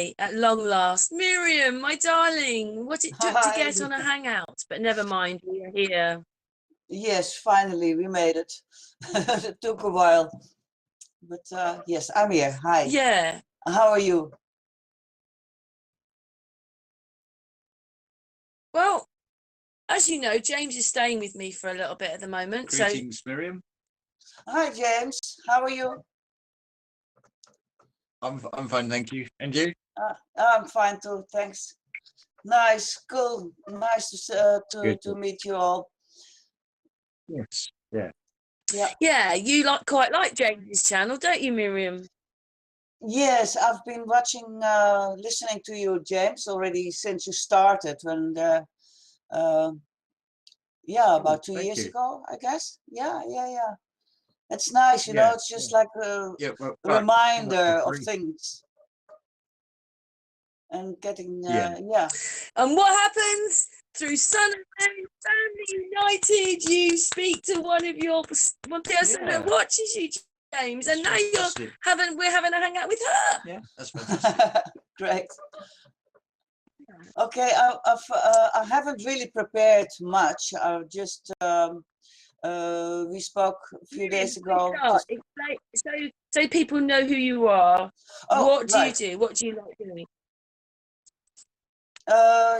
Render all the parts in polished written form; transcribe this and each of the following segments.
finally, at long last. Miriam, my darling, what it took to Hi. get on a hangout, but never mind, we are here. Yes, finally we made it. It took a while, but yes, I'm here. Hi. Yeah. How are you? Well, as you know, James is staying with me for a little bit at the moment. Greetings, Miriam. Hi, James. How are you? I'm fine, thank you. And you? I'm fine too, thanks. Nice, cool, nice to meet you all. Yes. Yeah. Yeah, you quite like James's channel, don't you, Miriam? Yes, I've been watching, listening to you, James, already since you started. When, yeah, about 2 years ago, I guess. Yeah. It's nice, you know. It's just like a reminder of things. And getting, yeah. And what happens through Sun and Family United? You speak to one person that watches you, James, and now we're having a hangout with her. Yeah, that's fantastic. Great. Okay, I haven't really prepared much. I just we spoke a few days ago. So people know who you are. Oh, what do you do? What do you like doing?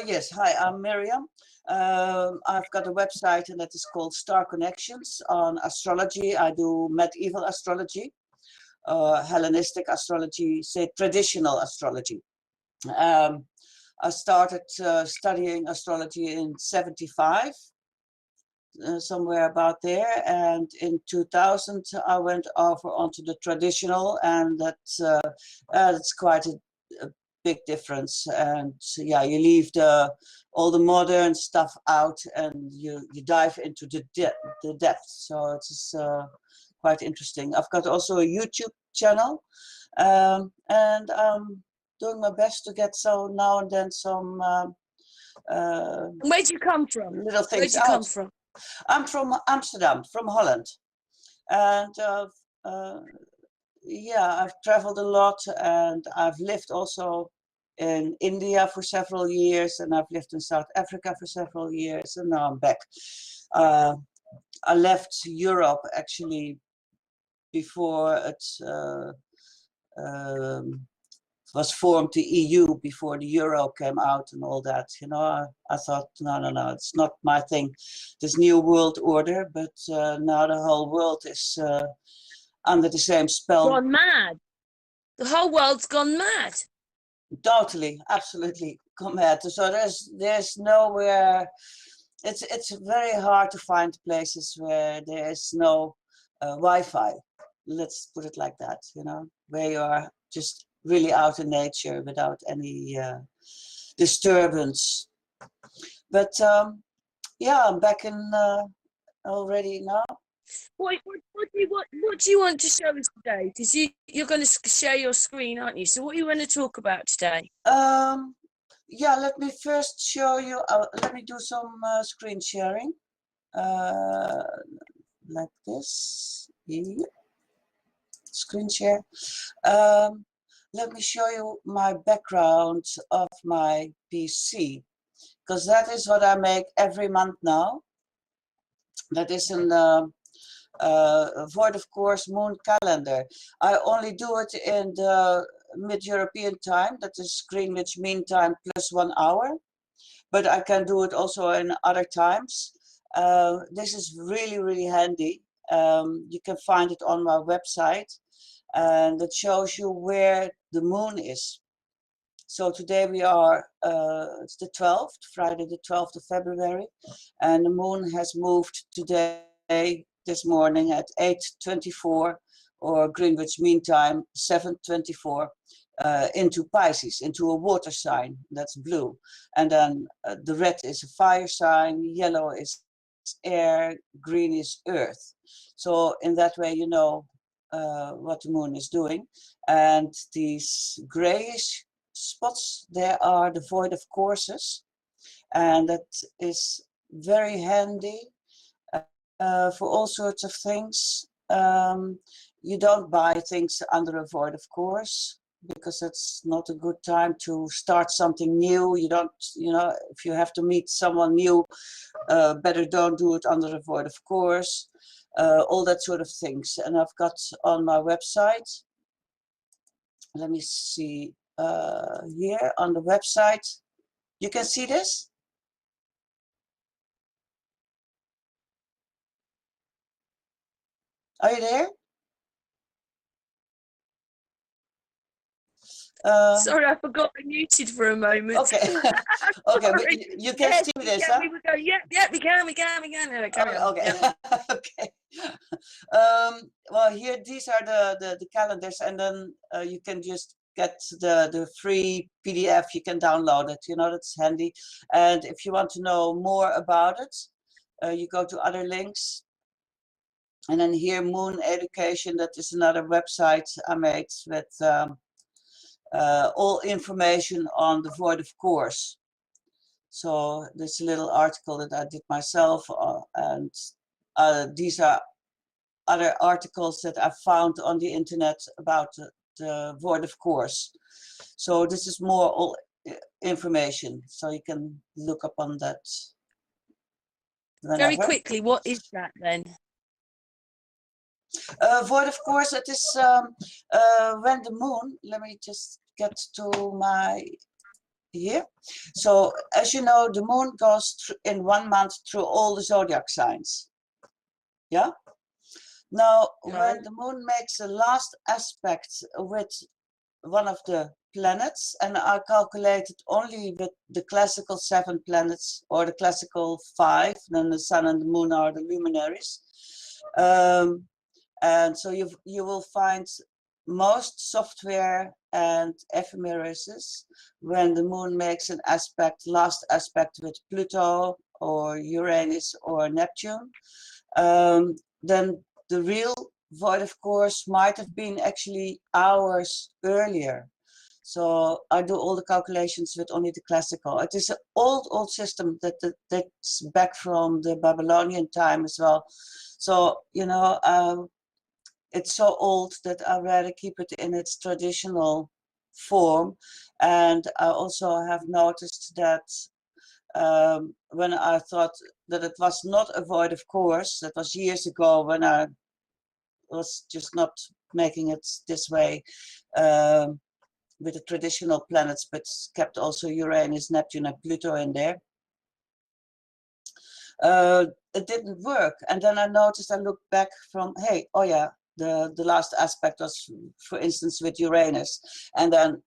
Yes, hi, I'm Miriam. I've got a website and that is called StarConnections on astrology. I do medieval astrology, Hellenistic astrology, say traditional astrology. I started studying astrology in '75, somewhere about there, and in 2000 I went over onto the traditional, and that's quite a big difference. And yeah, you leave all the modern stuff out and you dive into the depth. So it's quite interesting. I've got also a YouTube channel, and I'm doing my best to get now and then some where'd you come from? Little things. Where'd you come from? I'm from Amsterdam, from Holland, and yeah, I've traveled a lot, and I've lived also in India for several years, and I've lived in South Africa for several years, and now I'm back. I left Europe actually before it was formed, the EU, before the euro came out and all that. You know, I thought, no, it's not my thing, this new world order. But now the whole world is under the same spell. Gone mad. The whole world's gone mad. Totally, absolutely gone mad. So there's nowhere. It's very hard to find places where there is no Wi-Fi. Let's put it like that. You know, where you are just really out in nature without any disturbance. But yeah, I'm back in already now. What do you want to show us today? Because you're going to share your screen, aren't you? So what are you going to talk about today? Yeah, let me first show you. Let me do some screen sharing, like this. Here. Screen share. Let me show you my background of my PC, because that is what I make every month now. That is an void of course moon calendar. I only do it in the mid-European time, that is Greenwich Mean Time plus 1 hour, but I can do it also in other times. This is really handy. You can find it on my website, and it shows you where the moon is. So today we are, it's the 12th, Friday the 12th of February, and the moon has moved today, this morning at 8:24, or Greenwich Mean Time 7:24, into Pisces, into a water sign, that's blue. And then the red is a fire sign, yellow is air, green is earth. So in that way you know what the moon is doing. And these grayish spots, there are the void of courses, and that is very handy for all sorts of things. You don't buy things under a void of course. because it's not a good time to start something new. You don't, if you have to meet someone new, better don't do it under the void of course, all that sort of things. And I've got on my website, let me see, here on the website, you can see this. Are you there? Sorry, I forgot I muted for a moment. Okay, okay, but you can Yes, see this, yeah, huh? we would go, yep, we can. No, carry on. Okay, Yeah. okay. Well, here these are the calendars, and then you can just get the free PDF. You can download it. That's handy. And if you want to know more about it, you go to other links. And then here, Moon Education. That is another website I made with all information on the void of course. So this little article that I did myself, and these are other articles that I found on the internet about the void of course. So this is more all information, so you can look up on that whenever. Very quickly, what is that then? Void of course, it is when the moon, let me just get to my here. So as you know, the moon goes in 1 month through all the zodiac signs. Yeah. Now, when the moon makes a last aspect with one of the planets, and I calculated only with the classical 7 planets or the classical 5, then the sun and the moon are the luminaries. And so you will find most software and ephemeruses when the moon makes an aspect, last aspect with Pluto or Uranus or Neptune. Then the real void of course might have been actually hours earlier. So I do all the calculations with only the classical. It is an old system that dates back from the Babylonian time as well. So it's so old that I rather keep it in its traditional form. And I also have noticed that when I thought that it was not a void of course, that was years ago when I was just not making it this way with the traditional planets, but kept also Uranus, Neptune and Pluto in there. It didn't work. And then I noticed, I looked back from, hey, oh yeah, the last aspect was, for instance, with Uranus. And then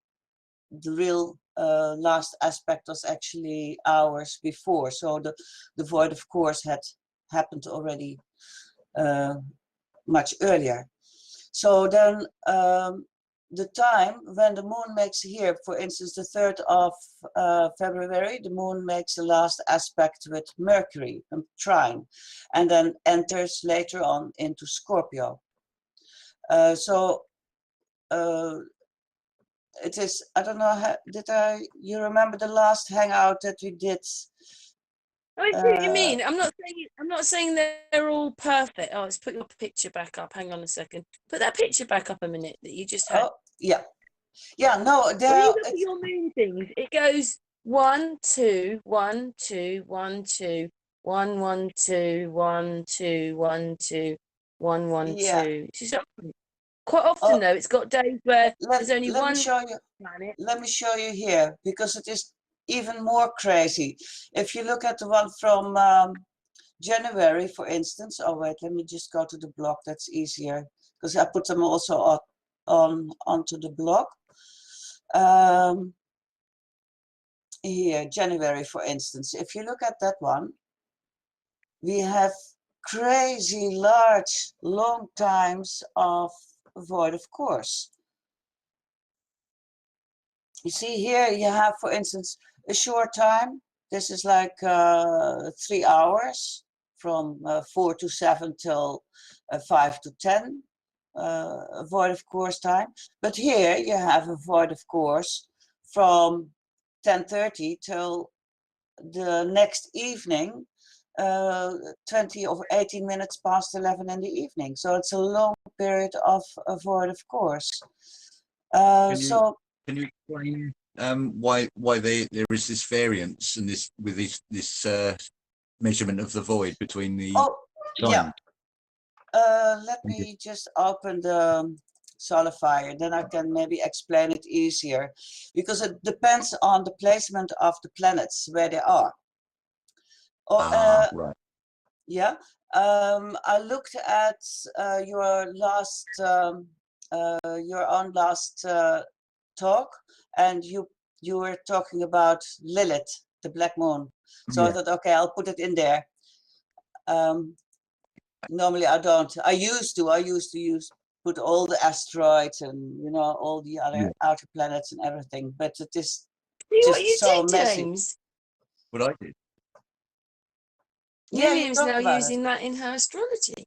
the real last aspect was actually hours before. So the void of course had happened already much earlier. So then the time when the moon makes here, for instance, the 3rd of February, the moon makes the last aspect with Mercury, a trine, and then enters later on into Scorpio. It is, I don't know, you remember the last hangout that we did? I see what you mean. I'm not saying they're all perfect. Oh, let's put your picture back up. Hang on a second. Put that picture back up a minute that you just had. Oh, yeah. Yeah, no, when you look at your moon things, it goes 1 2 1 2 1 2 1 1 2 1 2 1 2 1 1 2. Quite often though, it's got days where there's only one planet. Let me show you here, because it is even more crazy. If you look at the one from January, for instance. Oh wait, let me just go to the blog. That's easier, because I put them also onto the blog. Here, January, for instance. If you look at that one, we have crazy large, long times of void of course. You see here, you have, for instance, a short time. This is like 3 hours from 4 to 7 till 5 to 10, void of course time. But here you have a void of course from 10:30 till the next evening, 20 or 18 minutes past 11 in the evening. So it's a long period of void of course. Can you So can you explain why there is this variance and this measurement of the void between the oh yeah, time? let Thank you. me just open the solidifier, then I can maybe explain it easier, because it depends on the placement of the planets where they are. Oh, Right. yeah. I looked at your last, your own last talk, and you were talking about Lilith, the black moon. So I Yeah. thought, okay, I'll put it in there. Normally I don't. I used to put all the asteroids and all the Yeah. other outer planets and everything, but it is See what just you so do, messy. James? What I did. Yeah, you Miriam's talked now about it. using that in her astrology.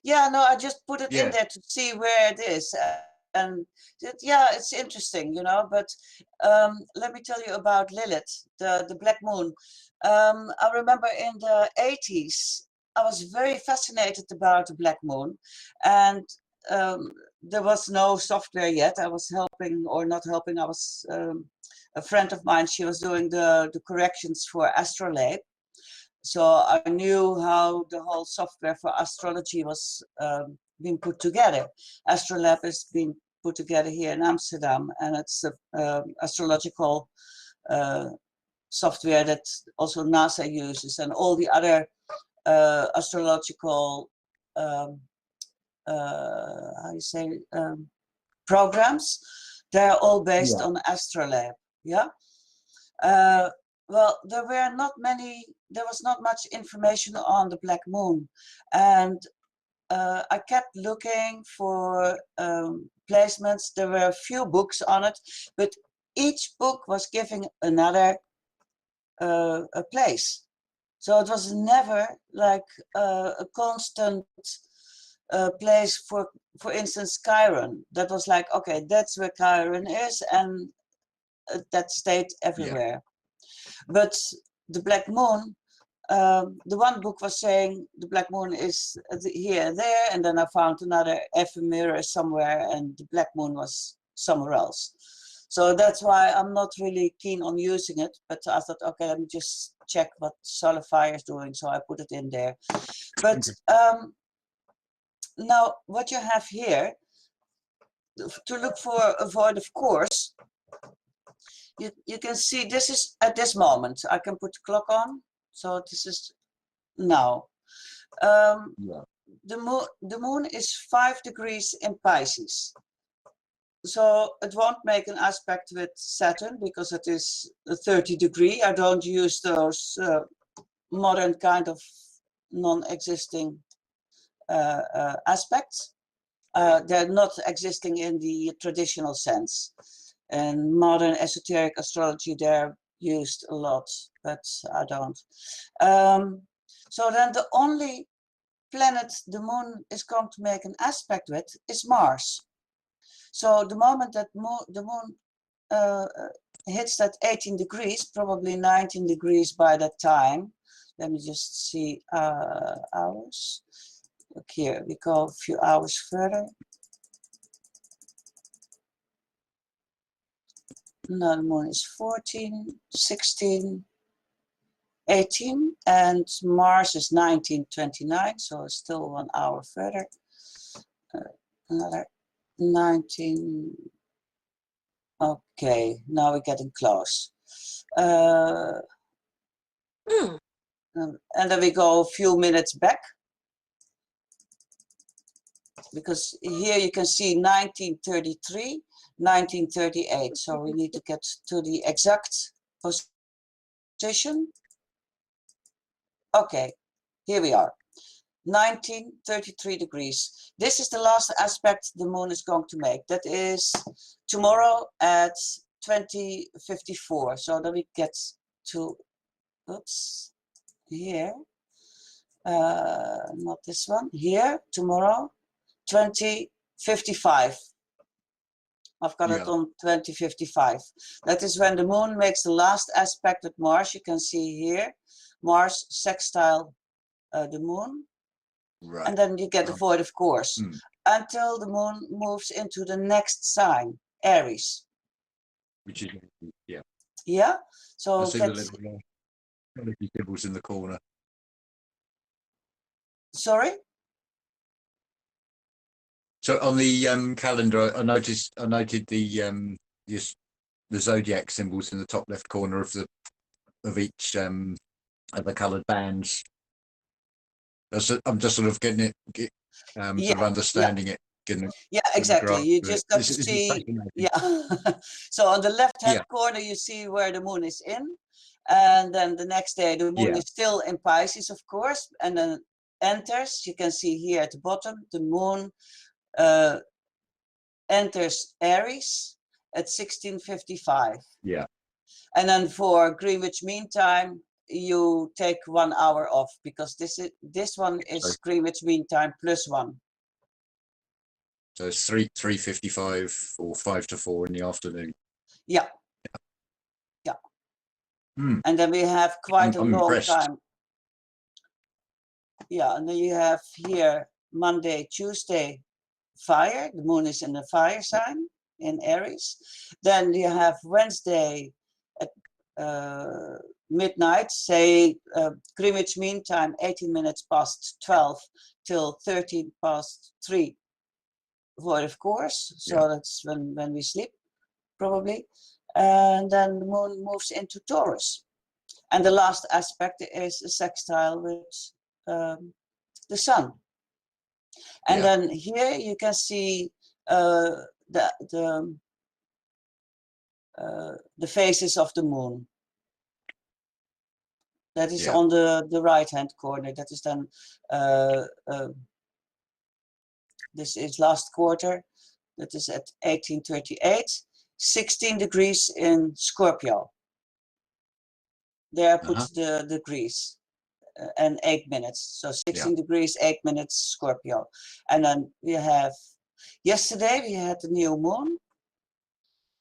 Yeah, no, I just put it in Yeah. there to see where it is, and yeah, it's interesting, But let me tell you about Lilith, the black moon. I remember in the 80s, I was very fascinated about the black moon, and there was no software yet. I was helping or not helping. I was a friend of mine. She was doing the corrections for Astrolabe. So I knew how the whole software for astrology was being put together. Astrolab has been put together here in Amsterdam, and it's a astrological software that also NASA uses, and all the other astrological how you say programs. They're all based on Astrolab. Yeah. Well, there was not much information on the black moon, and I kept looking for placements. There were a few books on it, but each book was giving another a place. So it was never like a constant place for instance, Chiron. That was like, okay, that's where Chiron is, and that stayed everywhere. But the black moon, the one book was saying the black moon is here and there, and then I found another ephemera somewhere, and the black moon was somewhere else. So that's why I'm not really keen on using it, but I thought, okay, let me just check what Solidifier is doing, so I put it in there. But now what you have here, to look for a void of course, you can see this is at this moment. I can put the clock on, so this is now. The moon is 5 degrees in Pisces. So it won't make an aspect with Saturn because it is a 30 degree. I don't use those modern kind of non-existing aspects. They're not existing in the traditional sense. And modern esoteric astrology, they're used a lot, but I don't. So then the only planet the moon is going to make an aspect with is Mars. So the moment that the moon hits that 18 degrees, probably 19 degrees by that time. Let me just see hours. Look here, we go a few hours further. Now the moon is 14, 16, 18, and Mars is 1929, so it's still 1 hour further. Another 19. Okay, now we're getting close. And then we go a few minutes back, because here you can see 1933, 1938. So we need to get to the exact position. Okay, here we are. 1933 degrees. This is the last aspect the moon is going to make. That is tomorrow at 2054. So then we get to, oops, here. Not this one. Here, tomorrow, 2055. I've got it on 2055. That is when the moon makes the last aspect with Mars. You can see here, Mars sextile the moon. Right. And then you get the void of course, until the moon moves into the next sign. Aries. Which is, yeah. Yeah. I So see the little parody symbols in the corner. sorry. So on the calendar, I noted the zodiac symbols in the top left corner of each of the coloured bands. I'm just sort of getting it, sort of understanding it. Yeah, exactly. You It. just got to This is see. fascinating. Yeah. So on the left-hand Yeah. corner, you see where the moon is in, and then the next day the moon Yeah. is still in Pisces, of course, and then enters. You can see here at the bottom the moon enters Aries at 16:55. Yeah. And then for Greenwich Mean Time, you take 1 hour off because this one is Greenwich Mean Time +1. So it's 3:55 or 5 to 4 in the afternoon. Yeah. Yeah. And then we have quite a I'm long impressed. time. Yeah, and then you have here Monday, Tuesday, fire. The moon is in the fire sign in Aries. Then you have Wednesday at midnight, say Greenwich Mean Time, 18 minutes past 12 till 13 past 3. Void, of course. So that's when we sleep, probably. And then the moon moves into Taurus. And the last aspect is a sextile with the sun. And then here you can see the phases of the moon. That is on the right-hand corner. That is then this is last quarter. That is at 1838, 16 degrees in Scorpio. There puts the degrees and 8 minutes. So 16 degrees, 8 minutes Scorpio. And then we have, yesterday we had the new moon.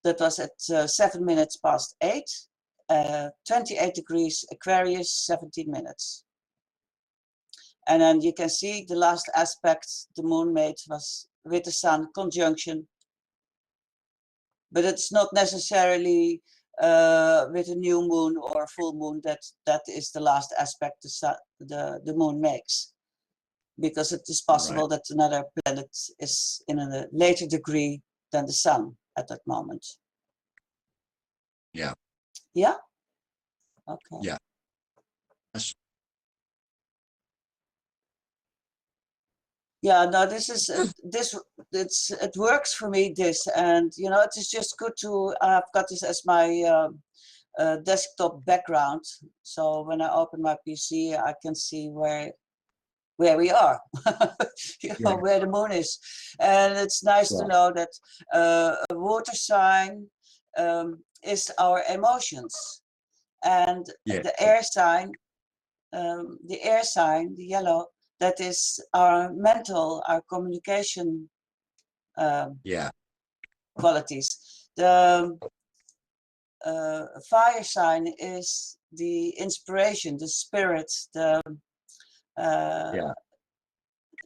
That was at 7 minutes past 8. 28 degrees Aquarius, 17 minutes. And then you can see the last aspect the moon made was with the sun conjunction. But it's not necessarily with a new moon or a full moon that is the last aspect the moon makes. Because it is possible that another planet is in a later degree than the sun at that moment. Yeah. Yeah? Okay. Yeah. Yeah, no, this is it works for me, this, and you know, it is just good to I've got this as my desktop background, so when I open my PC I can see where we are, you know, where the moon is, and it's nice to know that a water sign is our emotions, and the air sign, the yellow, that is our mental, our communication qualities. The fire sign is the inspiration, the spirit,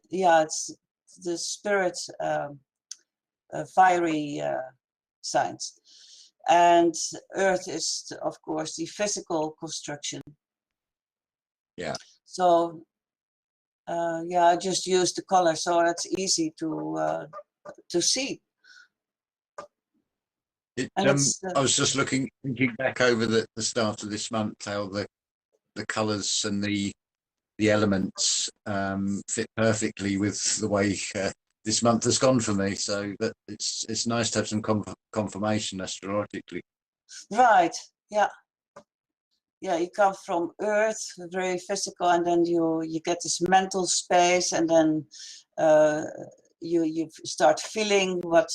it's the spirit, fiery signs. And earth is, of course, the physical construction. Yeah. So I just use the color, so it's easy to see. I was just thinking back over the start of this month, how the colours and the elements fit perfectly with the way this month has gone for me. So that it's nice to have some confirmation astrologically. Right. Yeah. Yeah, you come from earth, very physical, and then you get this mental space, and then you start feeling what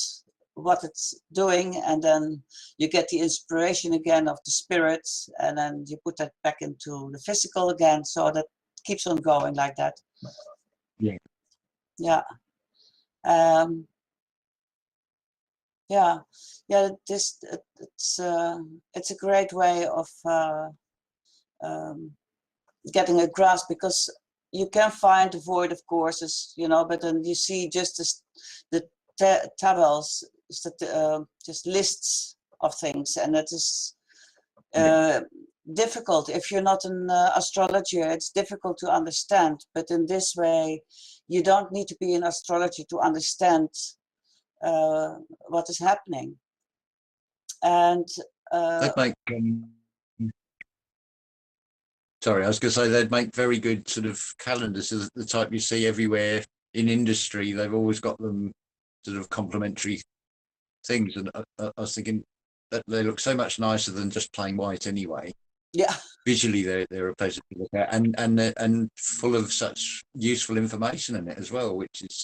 it's doing, and then you get the inspiration again of the spirit, and then you put that back into the physical again, so that keeps on going like that. Yeah. Yeah. It's a great way of getting a grasp, because you can find the void, of course, you know, but then you see just the tabels, just lists of things, and that is Yeah. difficult. If you're not an astrologer, it's difficult to understand. But in this way, you don't need to be an astrologer to understand what is happening. And They'd make. Sorry, I was going to say they'd make very good sort of calendars, the type you see everywhere in industry. They've always got them sort of complementary things, and I was thinking that they look so much nicer than just plain white anyway. yeah, Visually, they're a pleasure to look at, and full of such useful information in it as well, which is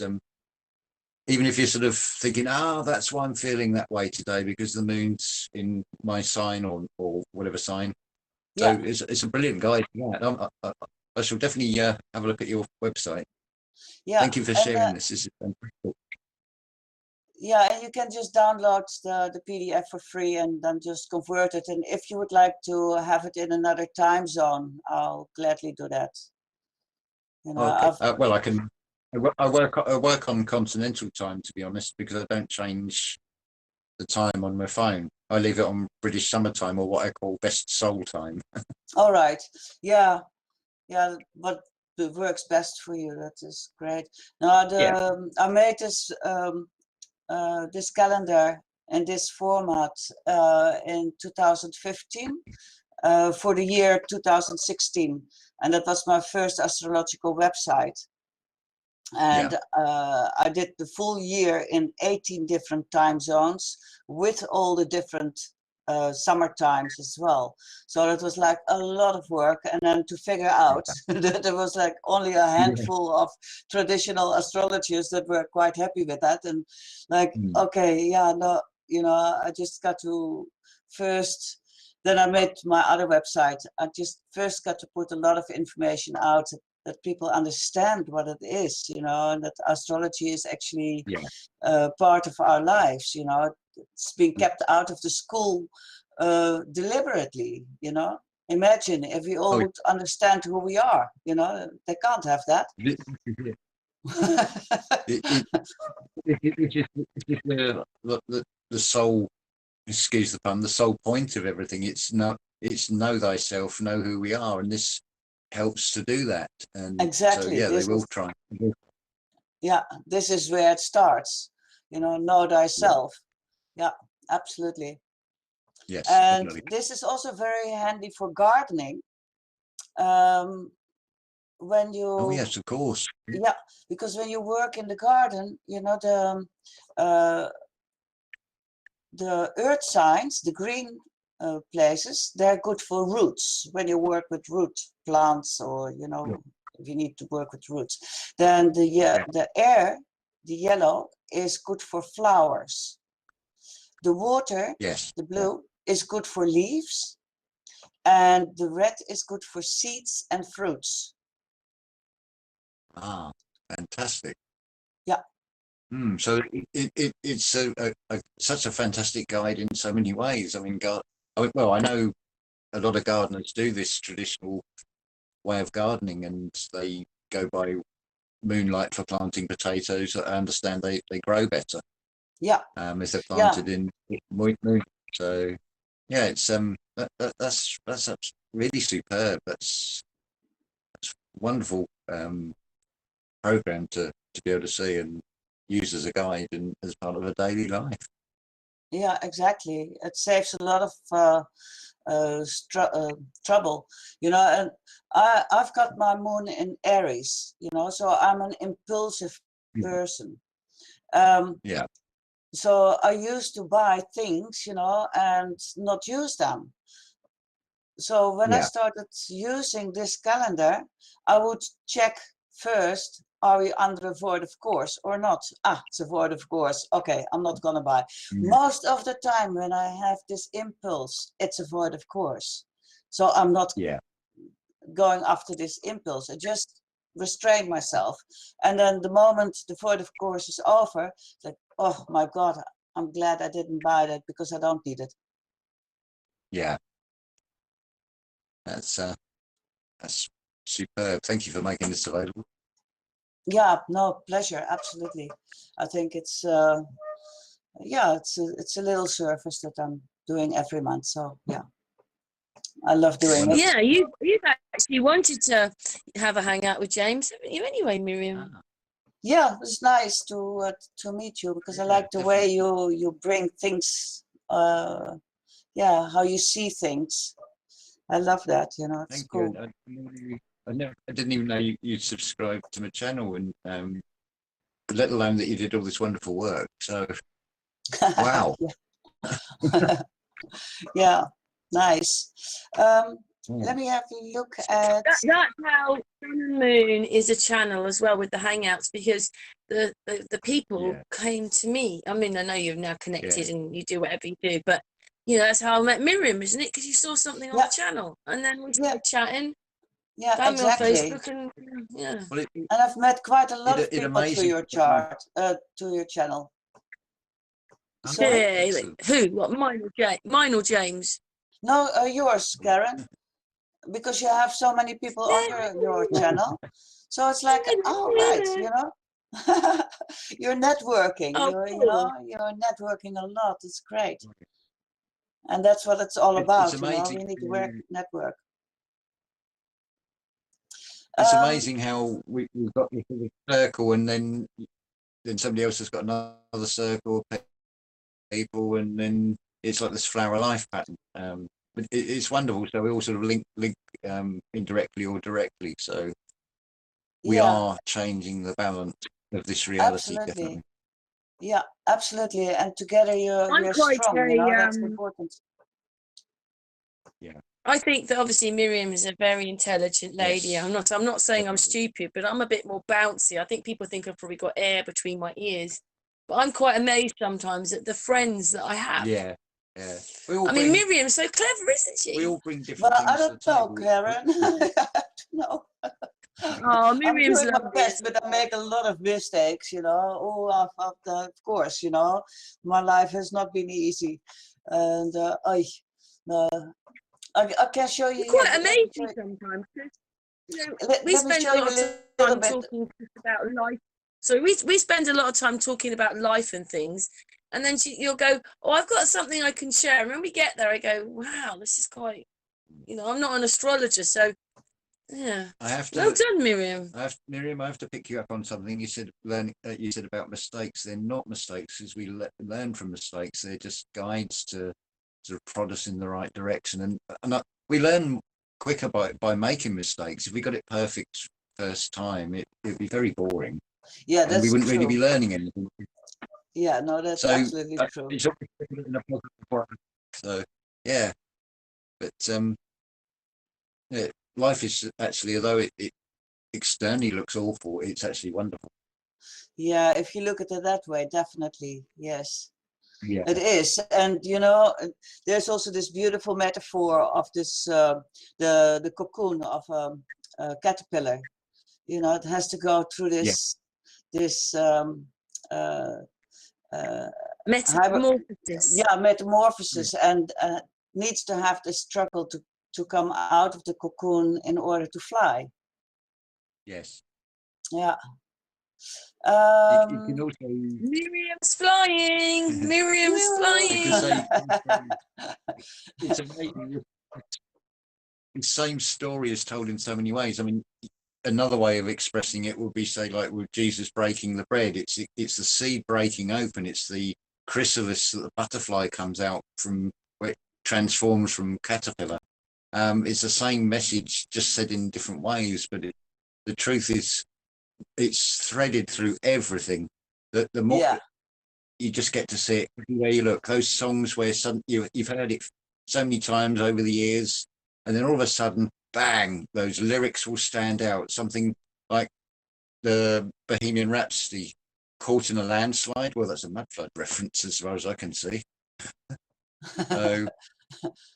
even if you're sort of thinking, that's why I'm feeling that way today because the moon's in my sign or whatever sign. So yeah, it's a brilliant guide. Yeah, I shall definitely have a look at your website. yeah. Thank you for sharing this. This is fantastic. Yeah, and you can just download the PDF for free and then just convert it. And if you would like to have it in another time zone, I'll gladly do that. You know, Okay. Well, I can. I work on continental time, to be honest, because I don't change the time on my phone. I leave it on British summertime, or what I call best soul time. all right. Yeah, yeah. What works best for you? That is great. Now, Yeah. I made this calendar in this format in 2015 for the year 2016, and that was my first astrological website. And I did the full year in 18 different time zones with all the different summer times as well. So it was like a lot of work, and then to figure out that there was like only a handful of traditional astrologers that were quite happy with that, and like, okay, yeah, no, you know, I just got to first. Then I made my other website. I just first got to put a lot of information out that people understand what it is, you know, and that astrology is actually part of our lives, you know. It's being kept out of the school deliberately, you know. Imagine if we all would understand who we are, you know, they can't have that. It's just the sole, excuse the pun, the sole point of everything. It's know thyself, know who we are, and this helps to do that. And exactly. so they will try. Yeah, this is where it starts, you know thyself. Yeah, absolutely. Yes, and definitely. This is also very handy for gardening. When you Yes, of course. Yeah, because when you work in the garden, you know, the earth signs, the green places, they're good for roots. When you work with root plants, or you know, if you need to work with roots, then the air, the yellow, is good for flowers. The water, the blue, is good for leaves, and the red is good for seeds and fruits. Ah, fantastic. Yeah. So it's such a fantastic guide in so many ways. I mean, well, I know a lot of gardeners do this traditional way of gardening, and they go by moonlight for planting potatoes. I understand they grow better. Yeah. If they're planted in moon. So yeah, it's that's really superb. That's wonderful program to be able to see and use as a guide and as part of a daily life. Yeah, exactly. It saves a lot of trouble, you know. And I've got my moon in Aries, you know, so I'm an impulsive person. Yeah. So I used to buy things, you know, and not use them. So when I started using this calendar, I would check first, are we under a void of course or not? It's a void of course. Okay, I'm not gonna buy. Most of the time when I have this impulse, it's a void of course. So I'm not going after this impulse. I just restrain myself. And then the moment the void of course is over, it's like, oh my God, I'm glad I didn't buy that because I don't need it. Yeah. That's superb. Thank you for making this available. Yeah, no, pleasure, absolutely. I think it's yeah, it's a little service that I'm doing every month. So yeah, I love doing it. Yeah, you've actually wanted to have a hangout with James, haven't you? Anyway, Miriam. Yeah, it was nice to meet you because I like the way you bring things. Yeah, how you see things. I love that. You know, it's Thank cool. you. I didn't even know you subscribed to my channel, and let alone that you did all this wonderful work. So, wow. Yeah, nice. Let me have a look at. That's how Sun and Moon is a channel as well with the hangouts, because the people came to me. I mean, I know you've now connected and you do whatever you do, but you know that's how I met Miriam, isn't it? Because you saw something on the channel, and then we started chatting. Yeah, found exactly. me on Facebook, and yeah. Well, and I've met quite a lot of people through your chart, to your channel. Yeah, who? What? Mine or James? Mine or James? No, yours, Karen. Because you have so many people on your channel, so it's like, oh right, you know, you're networking. You're networking a lot. It's great, and that's what it's all about. You know, we need to network. It's amazing how we've got this circle, and then somebody else has got another circle of people, and then it's like this flower life pattern. But it's wonderful. So we all sort of link indirectly or directly. So we are changing the balance of this reality. Absolutely. Definitely. Yeah, absolutely. And together you're strong. You know, that's important. Yeah. I think that obviously Miriam is a very intelligent lady. Yes. I'm not saying I'm stupid, but I'm a bit more bouncy. I think people think I've probably got air between my ears. But I'm quite amazed sometimes at the friends that I have. Yeah. Yeah. I mean, Miriam's so clever, isn't she? We all bring different things I don't know, Karen. No. Oh, Miriam's I'm doing my best, but I make a lot of mistakes, you know. Of course, you know, my life has not been easy. And I can show you. You're quite amazing sometimes. You know, we spend a lot of time talking about life. So we spend a lot of time talking about life and things, and then you'll go, "Oh, I've got something I can share." And when we get there, I go, "Wow, this is quite." You know, I'm not an astrologer, so yeah. I have to. Well done, Miriam. Miriam, I have to pick you up on something you said. You said about mistakes. They're not mistakes, as we learn from mistakes. They're just guides to sort of prod us in the right direction, and we learn quicker by making mistakes. If we got it perfect first time, it'd be very boring. Yeah, that's and we wouldn't true. really be learning anything. Yeah, no, that's absolutely true. It's in a positive. So yeah, but yeah, life is actually, although it externally looks awful, it's actually wonderful. Yeah, if you look at it that way, definitely, yes. Yeah, it is. And you know, there's also this beautiful metaphor of this the cocoon of a caterpillar. You know, it has to go through this metamorphosis. Metamorphosis, and needs to have this struggle to come out of the cocoon in order to fly. Yes. Yeah. You can also... Miriam's flying. Miriam's flying. It's amazing. The same story is told in so many ways. I mean, another way of expressing it would be, say, like with Jesus breaking the bread. It's the seed breaking open. It's the chrysalis that the butterfly comes out from, where it transforms from caterpillar. It's the same message, just said in different ways. But the truth is, it's threaded through everything. The more you just get to see it everywhere you look. Those songs where you've heard it so many times over the years, and then all of a sudden, bang, those lyrics will stand out. Something like the Bohemian Rhapsody, "Caught in a Landslide." Well, that's a mudflood reference as far as I can see. So,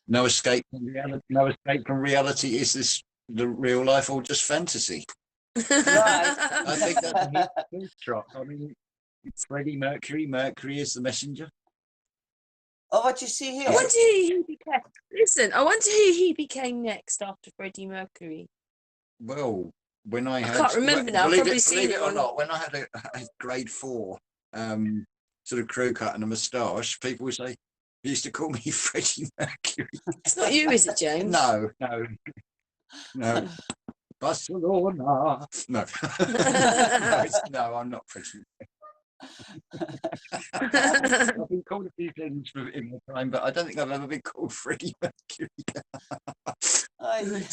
no escape from reality. No escape from reality. Is this the real life or just fantasy? Right. I think that's a huge drop. I mean, Freddie Mercury. Mercury is the messenger. Oh, what you see here. I wonder who he became. Listen, I wonder who he became next after Freddie Mercury. Well, when I can't remember now. I've probably seen it or on... not, when I had a grade 4 sort of crew cut and a moustache, people would say, "You used to call me Freddie Mercury." It's not you, is it, James? No. Barcelona. No. No, I'm not Freddie. I've been called a few things in my time, but I don't think I've ever been called Freddie Mercury.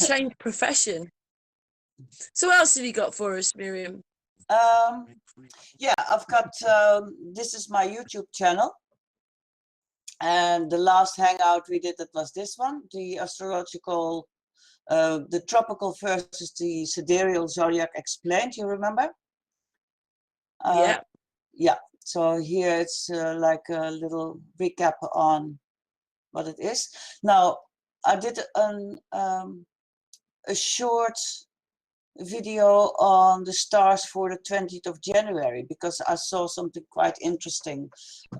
Change profession. So what else have you got for us, Miriam? Yeah, I've got, this is my YouTube channel. And the last hangout we did, that was this one, the astrological, the tropical versus the sidereal zodiac explained, you remember? Yeah. Yeah, so here it's like a little recap on what it is. Now, I did a short video on the stars for the 20th of January because I saw something quite interesting.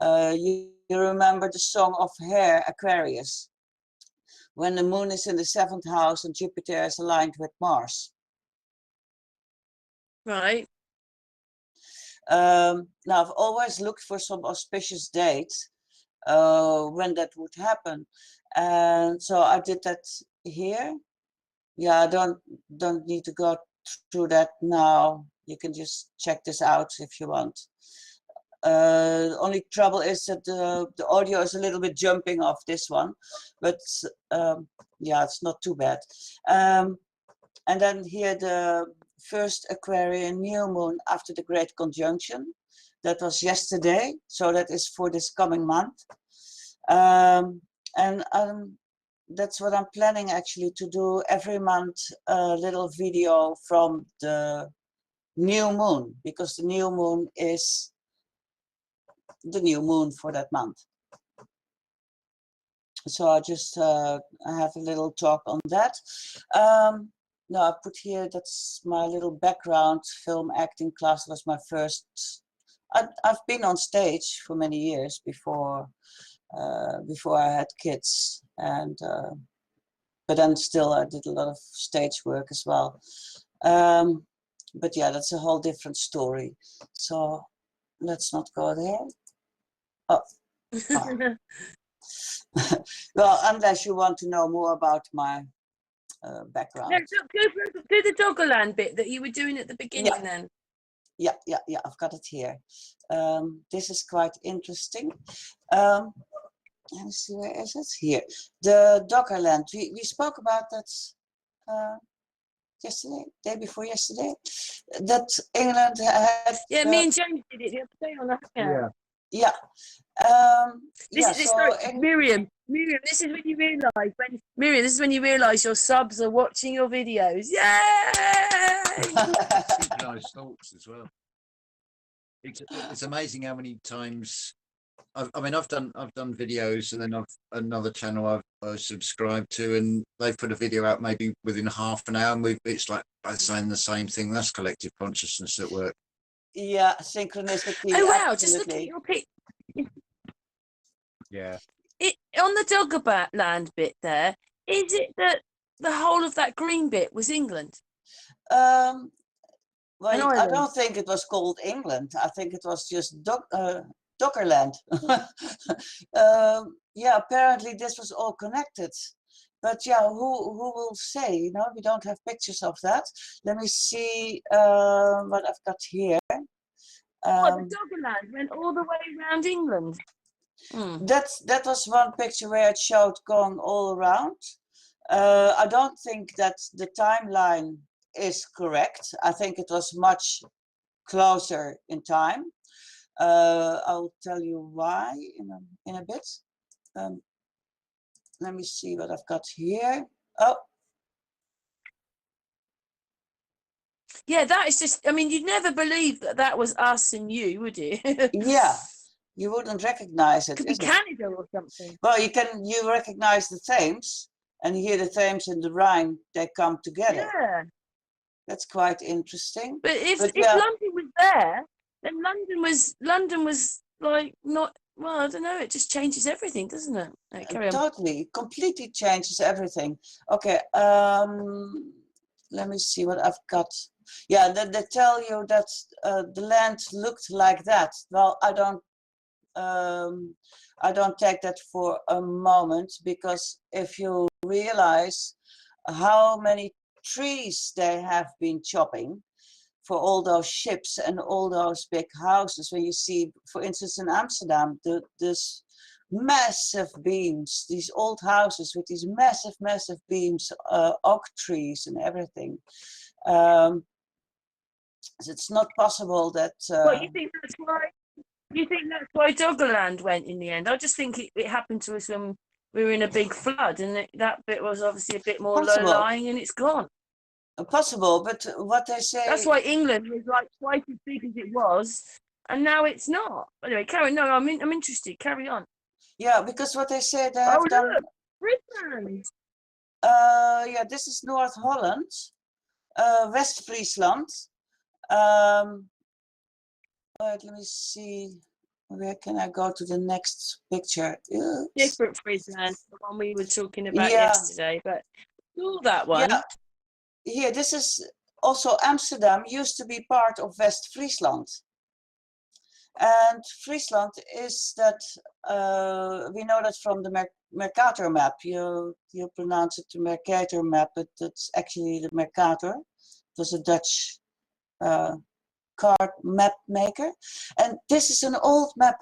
You remember the song of Hair, Aquarius, when the moon is in the 7th house and Jupiter is aligned with Mars. Right. Now, I've always looked for some auspicious dates when that would happen. And so I did that here. Yeah, I don't need to go through that now. You can just check this out if you want. The only trouble is that the audio is a little bit jumping off this one, but yeah, it's not too bad. And then here the first Aquarian new moon after the Great Conjunction. That was yesterday, so that is for this coming month. That's what I'm planning actually to do every month, a little video from the new moon, because the new moon is the new moon for that month. So I just have a little talk on that. Now I put here, that's my little background. Film acting class was my first. I've been on stage for many years before I had kids, and but then still I did a lot of stage work as well. But yeah, that's a whole different story. So let's not go there. Oh. Well, unless you want to know more about my background. No, do the Doggerland bit that you were doing at the beginning then. Yeah, I've got it here. This is quite interesting. Let me see, where is it? Here. The Doggerland. We spoke about that yesterday, day before yesterday. That England had. Yeah, me and James did it the other day on the hangout. Yeah. Miriam, this is when you realise this is when you realise your subs are watching your videos. Yay! Synchronized thoughts as well. It's amazing how many times I've done videos, and then I've another channel I've subscribed to, and they've put a video out maybe within half an hour, and it's like both saying the same thing. That's collective consciousness at work. Yeah, synchronicity. Oh wow! Absolutely. Just look at your picture. Yeah. On the Doggerland bit there, is it that the whole of that green bit was England? Well, I don't think it was called England. I think it was just Doggerland. Yeah, apparently this was all connected. But yeah, who will say? You know, we don't have pictures of that. Let me see what I've got here. The Doggerland went all the way around England. That was one picture where it showed going all around. I don't think that the timeline is correct. I think it was much closer in time. I'll tell you why in a bit. Let me see what I've got here. Oh. Yeah, that is just, I mean, you'd never believe that was us and you, would you? Yeah, you wouldn't recognize it. Could be Canada or something. Well, you recognize the Thames, and here the Thames and the Rhine, they come together. Yeah. That's quite interesting. But if London was there, then London was like not, well, I don't know, it just changes everything, doesn't it? Right, carry on. Totally, completely changes everything. Okay, let me see what I've got. Yeah, they tell you that the land looked like that. Well, I don't I don't take that for a moment, because if you realize how many trees they have been chopping for all those ships and all those big houses, when you see, for instance, in Amsterdam, this massive beams, these old houses with these massive beams, oak trees and everything. It's not possible that. Well, you think that's why? You think that's why Doggerland went in the end? I just think it happened to us when we were in a big flood, and that bit was obviously a bit more Possible. low-lying, and it's gone. Possible, but what they say. That's why England was like twice as big as it was, and now it's not. Anyway, carry on. No, I'm interested. Carry on. Yeah, because what they say they have done. Look, Britain. Yeah, this is North Holland, West Friesland. Wait, let me see. Where can I go to the next picture? Oops. Different Friesland, the one we were talking about yesterday, but all that one. Yeah, here, this is also Amsterdam, used to be part of West Friesland. And Friesland is that, we know that from the Mercator map. You pronounce it the Mercator map, but it's actually the Mercator. It was a Dutch card map maker. And this is an old map.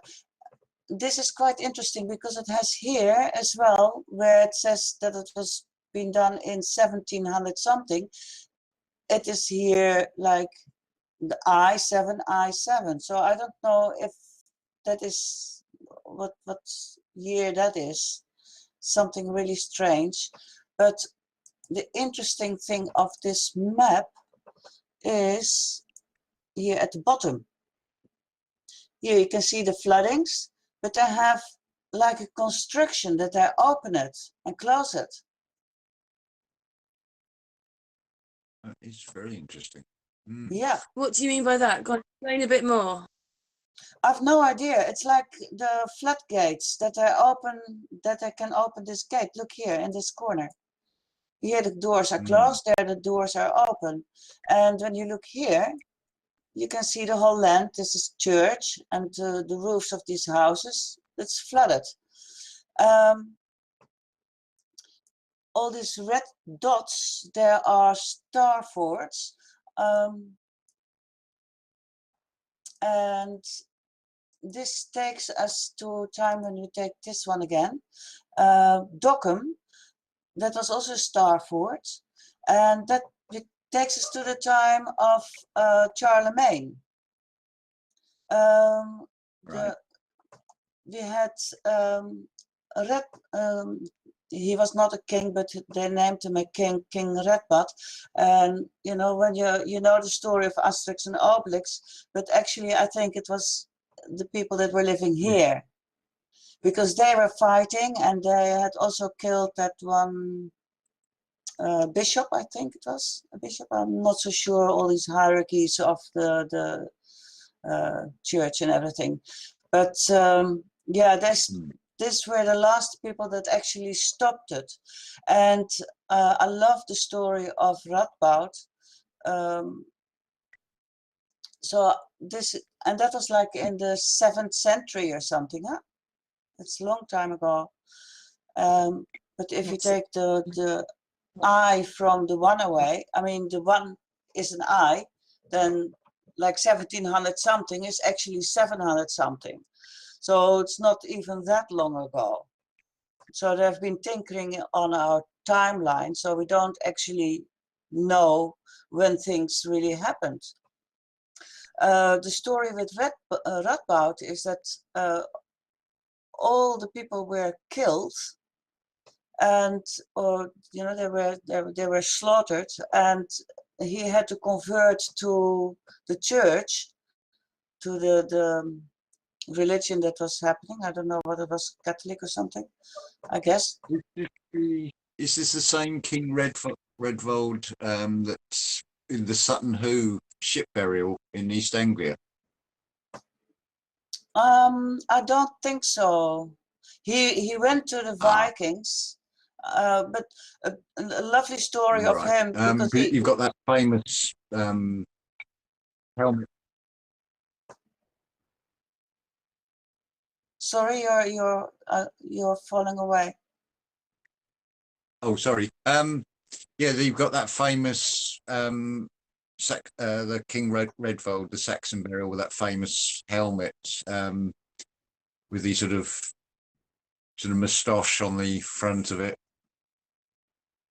This is quite interesting because it has here as well, where it says that it was been done in 1700 something. It is here like the I7. So I don't know if that is what year that is. Something really strange. But the interesting thing of this map is here at the bottom. Here you can see the floodings, but they have like a construction that they open it and close it. It's very interesting. Yeah. What do you mean by that? Go on, explain a bit more. I've no idea. It's like the floodgates that they open, that they can open this gate. Look here in this corner. Here the doors are closed, there the doors are open. And when you look here, you can see the whole land. This is church, and the roofs of these houses, it's flooded. All these red dots, there are star forts. And this takes us to a time when you take this one again. Dockham, that was also a star fort. And that takes us to the time of Charlemagne. Right. We had a red, he was not a king, but they named him a king, King Redbud. And you know, when you know the story of Asterix and Obelix, but actually I think it was the people that were living here, because they were fighting, and they had also killed that one bishop. I think it was a bishop. I'm not so sure, all these hierarchies of the church and everything. But yeah, these were the last people that actually stopped it. And I love the story of Radboud. So this, and that was like in the 7th century or something, huh? It's a long time ago. But if you take the I from the one away, I mean the one is an I, then like 1700 something is actually 700 something. So it's not even that long ago. So they've been tinkering on our timeline, so we don't actually know when things really happened. The story with Radboud is that all the people were killed, and you know, they were slaughtered, and he had to convert to the church, to the religion that was happening. I don't know what it was, Catholic or something, I guess. Is this the same King Redvold that's in the Sutton Hoo ship burial in East Anglia? I don't think so. He went to the Vikings, but a lovely story of him, because you've got that famous helmet. Sorry, you're falling away. Oh, sorry. Yeah, you've got that famous the King Redfold, the Saxon burial, with that famous helmet with the sort of moustache on the front of it.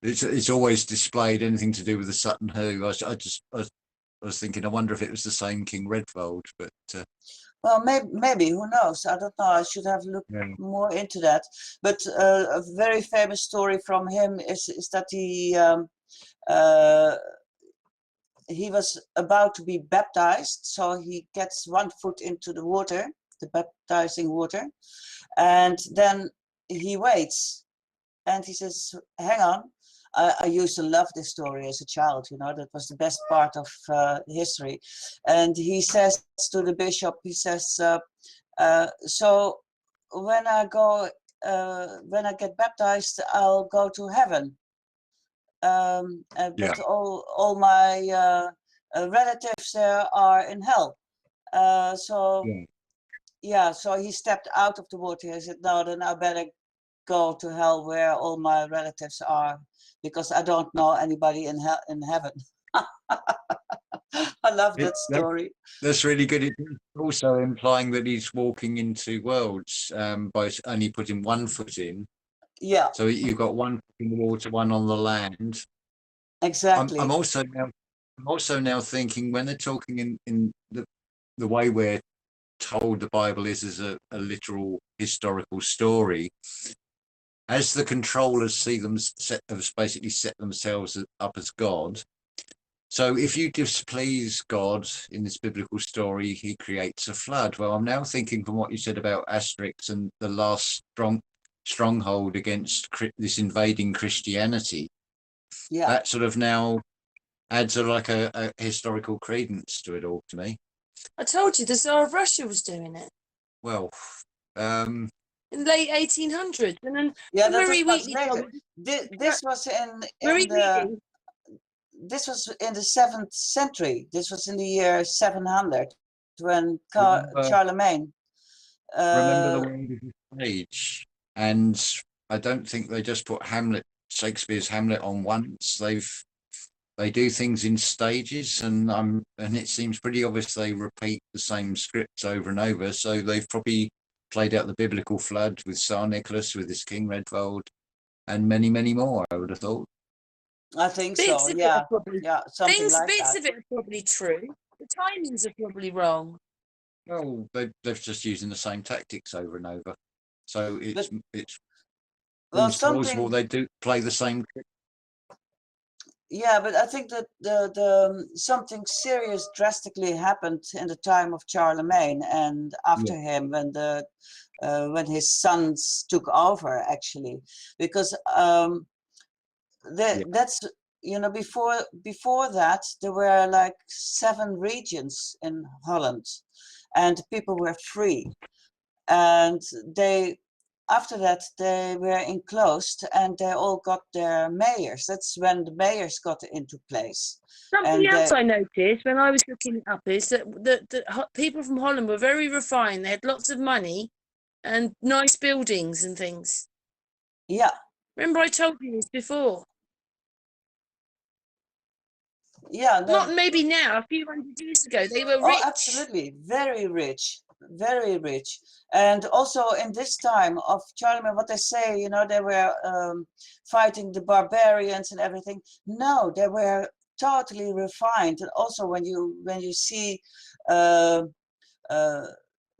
It's always displayed anything to do with the Sutton Hoo. I was thinking, I wonder if it was the same King Redfold, but well, maybe, who knows? I don't know. I should have looked more into that. But a very famous story from him is that he was about to be baptized, so he gets one foot into the water, the baptizing water, and then he waits, and he says, "Hang on." I used to love this story as a child, you know, that was the best part of history. And he says to the bishop, he says, so when I get baptized, I'll go to heaven. But all my relatives are in hell. So he stepped out of the water. He said, no, then I better go to hell where all my relatives are, because I don't know anybody in heaven. I love that story. That's really good. It's also implying that he's walking into worlds by only putting one foot in. Yeah. So you've got one foot in the water, one on the land. Exactly. I'm also now thinking, when they're talking in the way we're told the Bible is as a literal historical story, as the controllers have basically set themselves up as God. So if you displease God in this biblical story, he creates a flood. Well, I'm now thinking, from what you said about Asterix and the last stronghold against this invading Christianity, that sort of now adds a historical credence to it all, to me. I told you the Tsar of Russia was doing it. Well, in the late 1800s, and then Marie Wheatley. This was this was in the 7th century. This was in the year 700 when Charlemagne. Remember the word of the stage, and I don't think they just put Shakespeare's Hamlet on once. They do things in stages, and it seems pretty obvious they repeat the same scripts over and over. So they've probably played out the biblical flood with Tsar Nicholas, with this King Redfold, and many, many more, I would have thought. I think so. Yeah, something like bits of it are probably true. The timings are probably wrong. Well, they're just using the same tactics over and over. So it's plausible they do play the same. Yeah, but I think that the something serious drastically happened in the time of Charlemagne, and after him, when his sons took over, actually, because that's, you know, before that there were like 7 regions in Holland, and people were free, and after that they were enclosed, and they all got their mayors. That's when the mayors got into place. Something else I noticed when I was looking it up is that the people from Holland were very refined. They had lots of money and nice buildings and things. Yeah. Remember I told you this before? Yeah. Not maybe now, a few hundred years ago. They were rich. Oh, absolutely. Very rich. Very rich. And also in this time of Charlemagne, what they say, you know, they were fighting the barbarians and everything. No, they were totally refined. And also when you see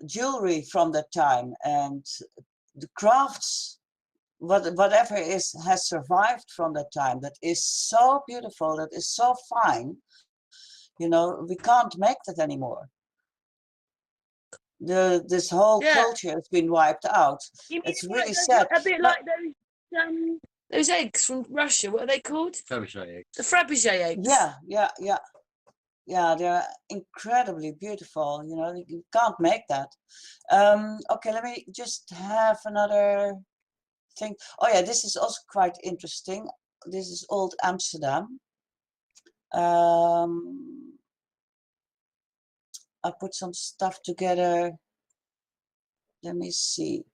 jewelry from that time and the crafts, whatever has survived from that time, that is so beautiful, that is so fine, you know, we can't make that anymore. This whole culture has been wiped out. It's really sad. A bit like those eggs from Russia. What are they called? Fabergé eggs. The Fabergé eggs. Yeah, they're incredibly beautiful. You know, you can't make that. Okay, let me just have another thing. Oh yeah, this is also quite interesting. This is Old Amsterdam. I put some stuff together let me see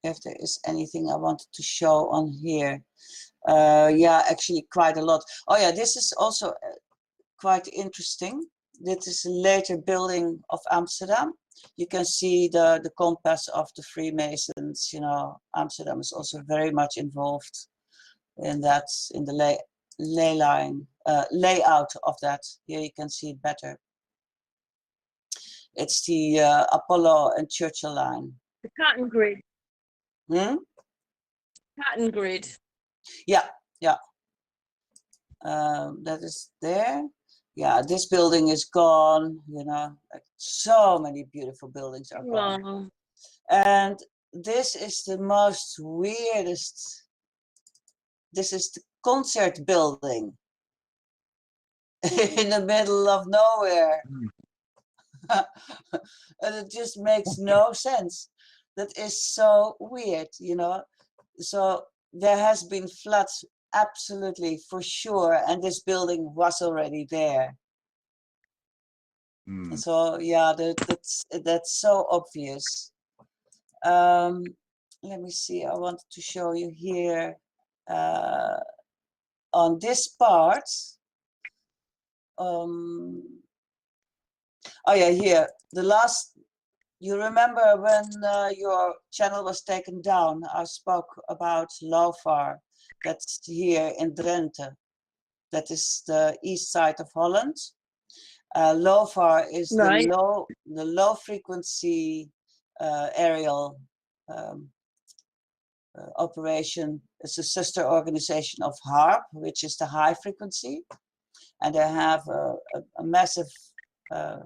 if there is anything I wanted to show on here. Yeah, actually quite a lot. Oh yeah, this is also quite interesting. This is a later building of Amsterdam. You can see the compass of the Freemasons. You know, Amsterdam is also very much involved in that, in the layout of that. Here you can see it better. It's the Apollo and Churchill line. The pattern grid. Hmm? Pattern grid. Yeah, yeah. That is there. Yeah, this building is gone, you know, like so many beautiful buildings are gone. Wow. And this is the most weirdest. This is the concert building in the middle of nowhere. And it just makes no sense. That is so weird, you know. So there has been floods, absolutely, for sure, and this building was already there. So yeah, that's so obvious. Let me see, I wanted to show you here on this part. Oh yeah, here, the last, you remember when your channel was taken down, I spoke about Lofar. That's here in Drenthe. That is the east side of Holland. Lofar is Right. the low frequency aerial operation. It's a sister organization of HARP, which is the high frequency, and they have a massive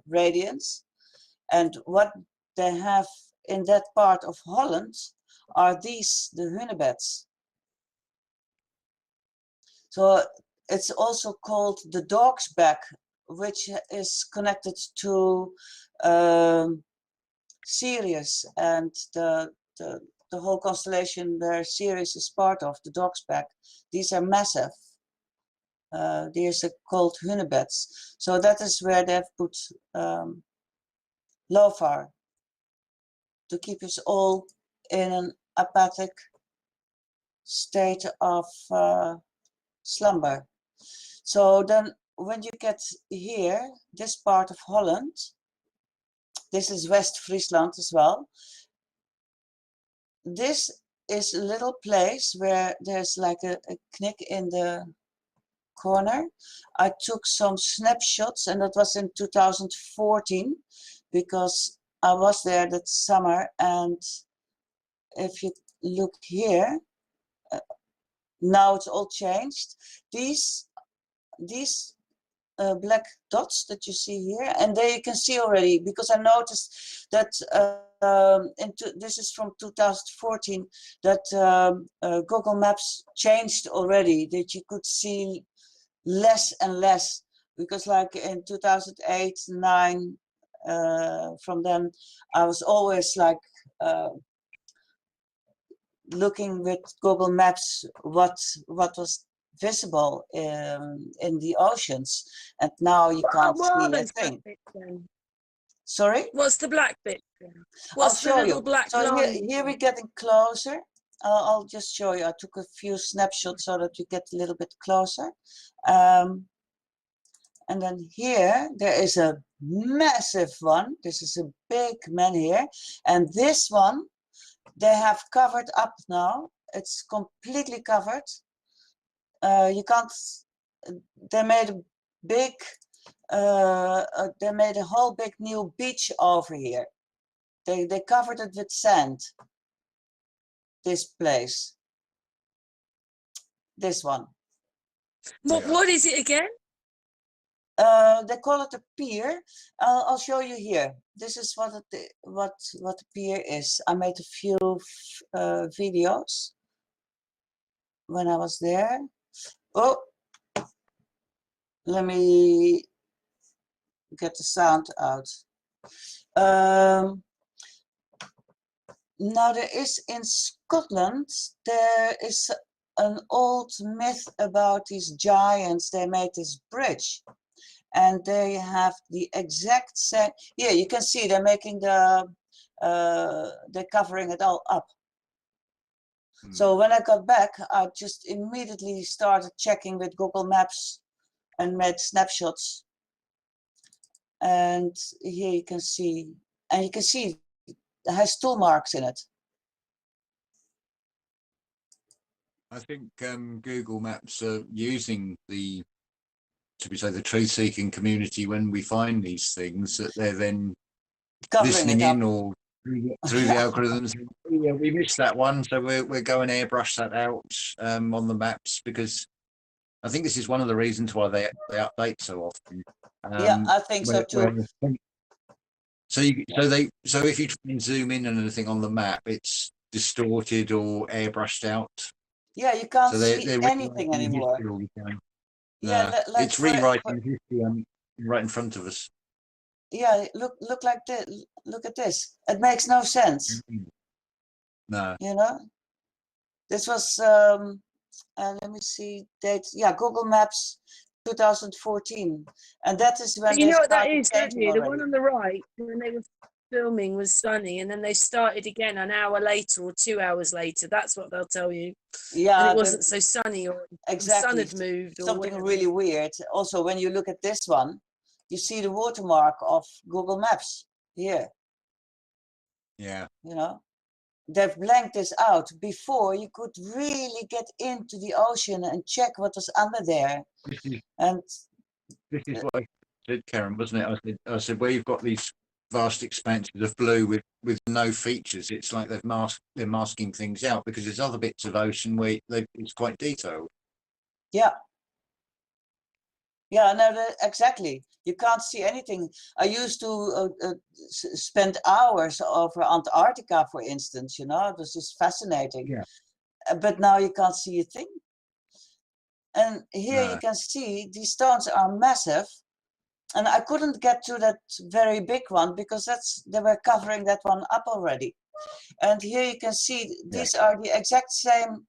radiance. And what they have in that part of Holland are these, the hunebeds. So it's also called the dog's back, which is connected to Sirius and the whole constellation where Sirius is part of, the dog's back. These are massive. These are called hunebeds. So that is where they've put Lofar to keep us all in an apathic state of slumber. So then when you get here, this part of Holland, this is West Friesland as well. This is a little place where there's like a knick in the corner. I took some snapshots, and that was in 2014 because I was there that summer. And if you look here, now it's all changed. These black dots that you see here, and there you can see already, because I noticed that this is from 2014, that Google Maps changed already, that you could see less and less, because like in 2008, 9, from then I was always like looking with Google Maps what was visible in the oceans, and now you can't What are see a those black thing. bits then? Sorry? What's the black bit then? I'll What's the show little you. black So line? here we're getting closer. I'll just show you. I took a few snapshots so that we get a little bit closer. And then here there is a massive one. This is a big man here, and this one they have covered up now. It's completely covered. You can't. They made a big. They made a whole big new beach over here. They covered it with sand. This place. This one. What is it again? They call it a pier. I'll show you here. This is what the pier is. I made a few videos when I was there. Oh, let me get the sound out. Now there is in Scotland, there is an old myth about these giants. They made this bridge, and they have the exact same. Yeah, you can see they're making they're covering it all up. So when I got back, I just immediately started checking with Google Maps and made snapshots. And here you can see, and you can see it has tool marks in it. I think Google Maps are using the, to be say, the truth-seeking community when we find these things, that they're then Covering listening it up. in or through the algorithms. Yeah, we missed that one, so we're going to airbrush that out on the maps, because I think this is one of the reasons why they update so often. Yeah, I think so too. So if you try and zoom in and anything on the map, it's distorted or airbrushed out. Yeah, you can't So see they're anything anymore. Yeah, it's rewriting history right in front of us. Yeah, look like this. Look at this. It makes no sense. No. You know, this was let me see date. Yeah, Google Maps 2014, and that is when You they know what that started is, don't changing you? The already. one on the right, when they were filming, was sunny, and then they started again an hour later or 2 hours later. That's what they'll tell you. Yeah, and it wasn't so sunny, or exactly. the sun had moved, or something whatever. really weird. Also, when you look at this one, you see the watermark of Google Maps here. Yeah. You know, they've blanked this out before you could really get into the ocean and check what was under there. And this is what I said, Karen, wasn't it? I said where you've got these vast expanses of blue with no features, it's like they're masking things out, because there's other bits of ocean where it's quite detailed. Yeah. Yeah, no, exactly. You can't see anything. I used to spend hours over Antarctica, for instance, you know, it was just fascinating. Yeah. But now you can't see a thing. And here you can see these stones are massive. And I couldn't get to that very big one because they were covering that one up already. And here you can see these are the exact same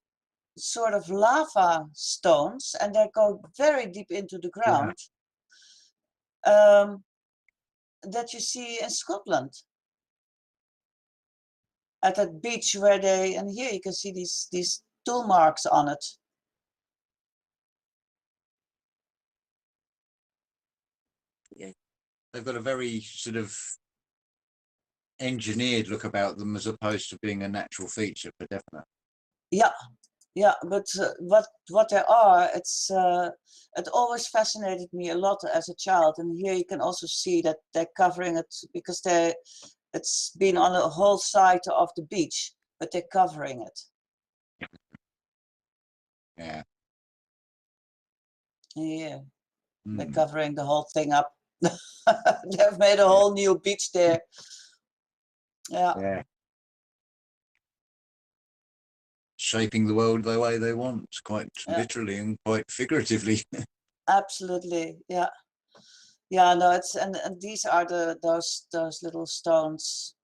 sort of lava stones, and they go very deep into the ground. That you see in Scotland at that beach where and here you can see these tool marks on it. Yeah. They've got a very sort of engineered look about them, as opposed to being a natural feature, for definite. Yeah, yeah, but what they are, it always fascinated me a lot as a child, and here you can also see that they're covering it because it's been on the whole side of the beach, but they're covering it. Yeah. Yeah, they're covering the whole thing up. They've made a whole new beach there. Yeah. Yeah. Shaping the world the way they want, quite literally and quite figuratively. Absolutely, yeah. Yeah, no, it's and these are those little stones.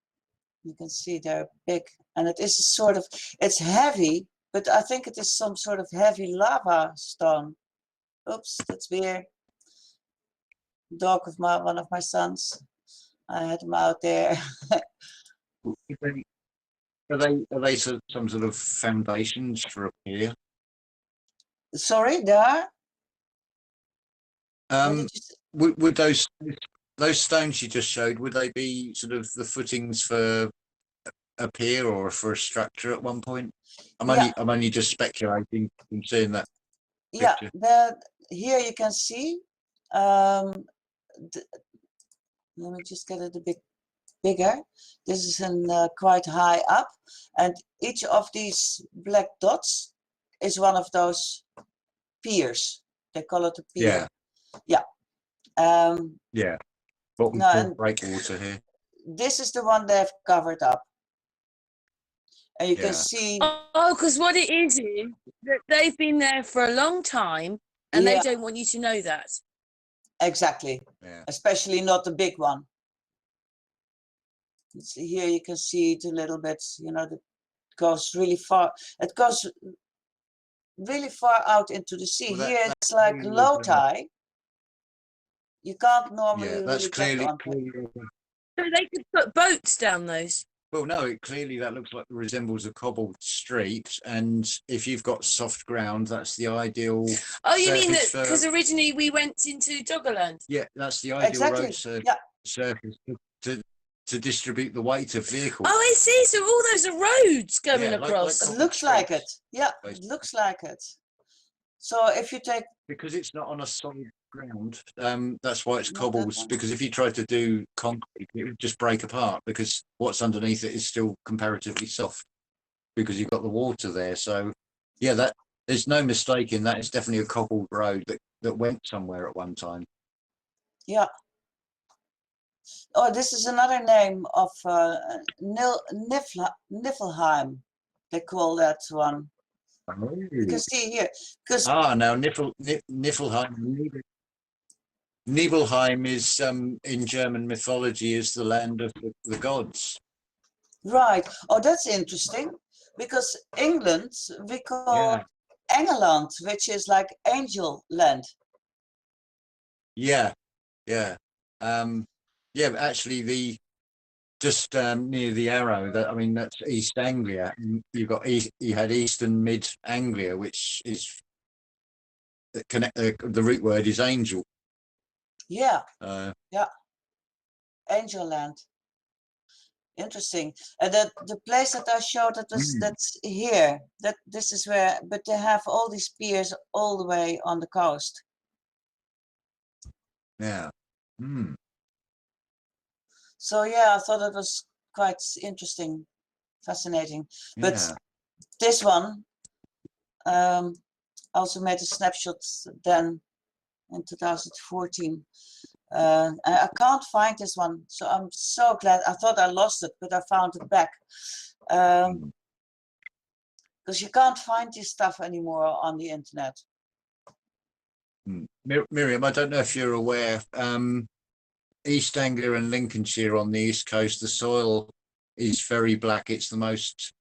You can see they're big, and it is a sort of, it's heavy, but I think it is some sort of heavy lava stone. Oops, that's Beer, dog of one of my sons. I had him out there. Are they some sort of foundations for a pier? Sorry, there are? Would those stones you just showed, would they be sort of the footings for a pier or for a structure at one point? I'm only just speculating from seeing that picture. Yeah, here you can see. Let me just get it a bit bigger. This is quite high up, and each of these black dots is one of those piers. They call it a pier. Yeah. Yeah. Bottom breakwater here. This is the one they've covered up. And you can see. Oh, because what it is that they've been there for a long time, and they don't want you to know that. Exactly. Yeah. Especially not the big one. Here you can see it a little bit, you know, it goes really far. It goes really far out into the sea. Here it's like low tide. You can't normally Yeah, that's really get clearly, on them. So they could put boats down those. Well, no, it clearly that looks like resembles a cobbled street, and if you've got soft ground, that's the ideal. Oh, you mean that surface because for. originally we went into Doggerland? Yeah, that's the ideal Exactly. road Yeah. surface to distribute the weight of vehicles. Oh, I see. So all those are roads going Yeah, like across. It cobbled looks like it. streets, Yeah, it basically. looks like it. So if you take Because it's not on a solid ground, that's why it's not that cobbles. one. Because if you try to do concrete, it would just break apart because what's underneath it is still comparatively soft because you've got the water there. So, yeah, that there's no mistaking that. It's definitely a cobbled road that went somewhere at one time. Yeah. Oh, this is another name of Niflheim. They call that one. You can see here, because Now Nibelheim is in German mythology is the land of the gods. right. Oh, that's interesting, because England we call Engeland, which is like angel land. Yeah, yeah, yeah. But actually, just near the Arrow, that I mean, that's East Anglia. You've got you had East and Mid Anglia, which is the root word is angel. Yeah, Uh, yeah, angel land. Interesting. And that the place that I showed that's here. That this is where, but they have all these piers all the way on the coast. yeah. Mm. So yeah, I thought it was quite interesting, fascinating. But Yeah. this one, also made a snapshot then in 2014. I can't find this one, so I'm so glad. I thought I lost it, but I found it back. Because you can't find this stuff anymore on the internet. Miriam, I don't know if you're aware, East Anglia and Lincolnshire on the east coast, the soil is very black. It's the most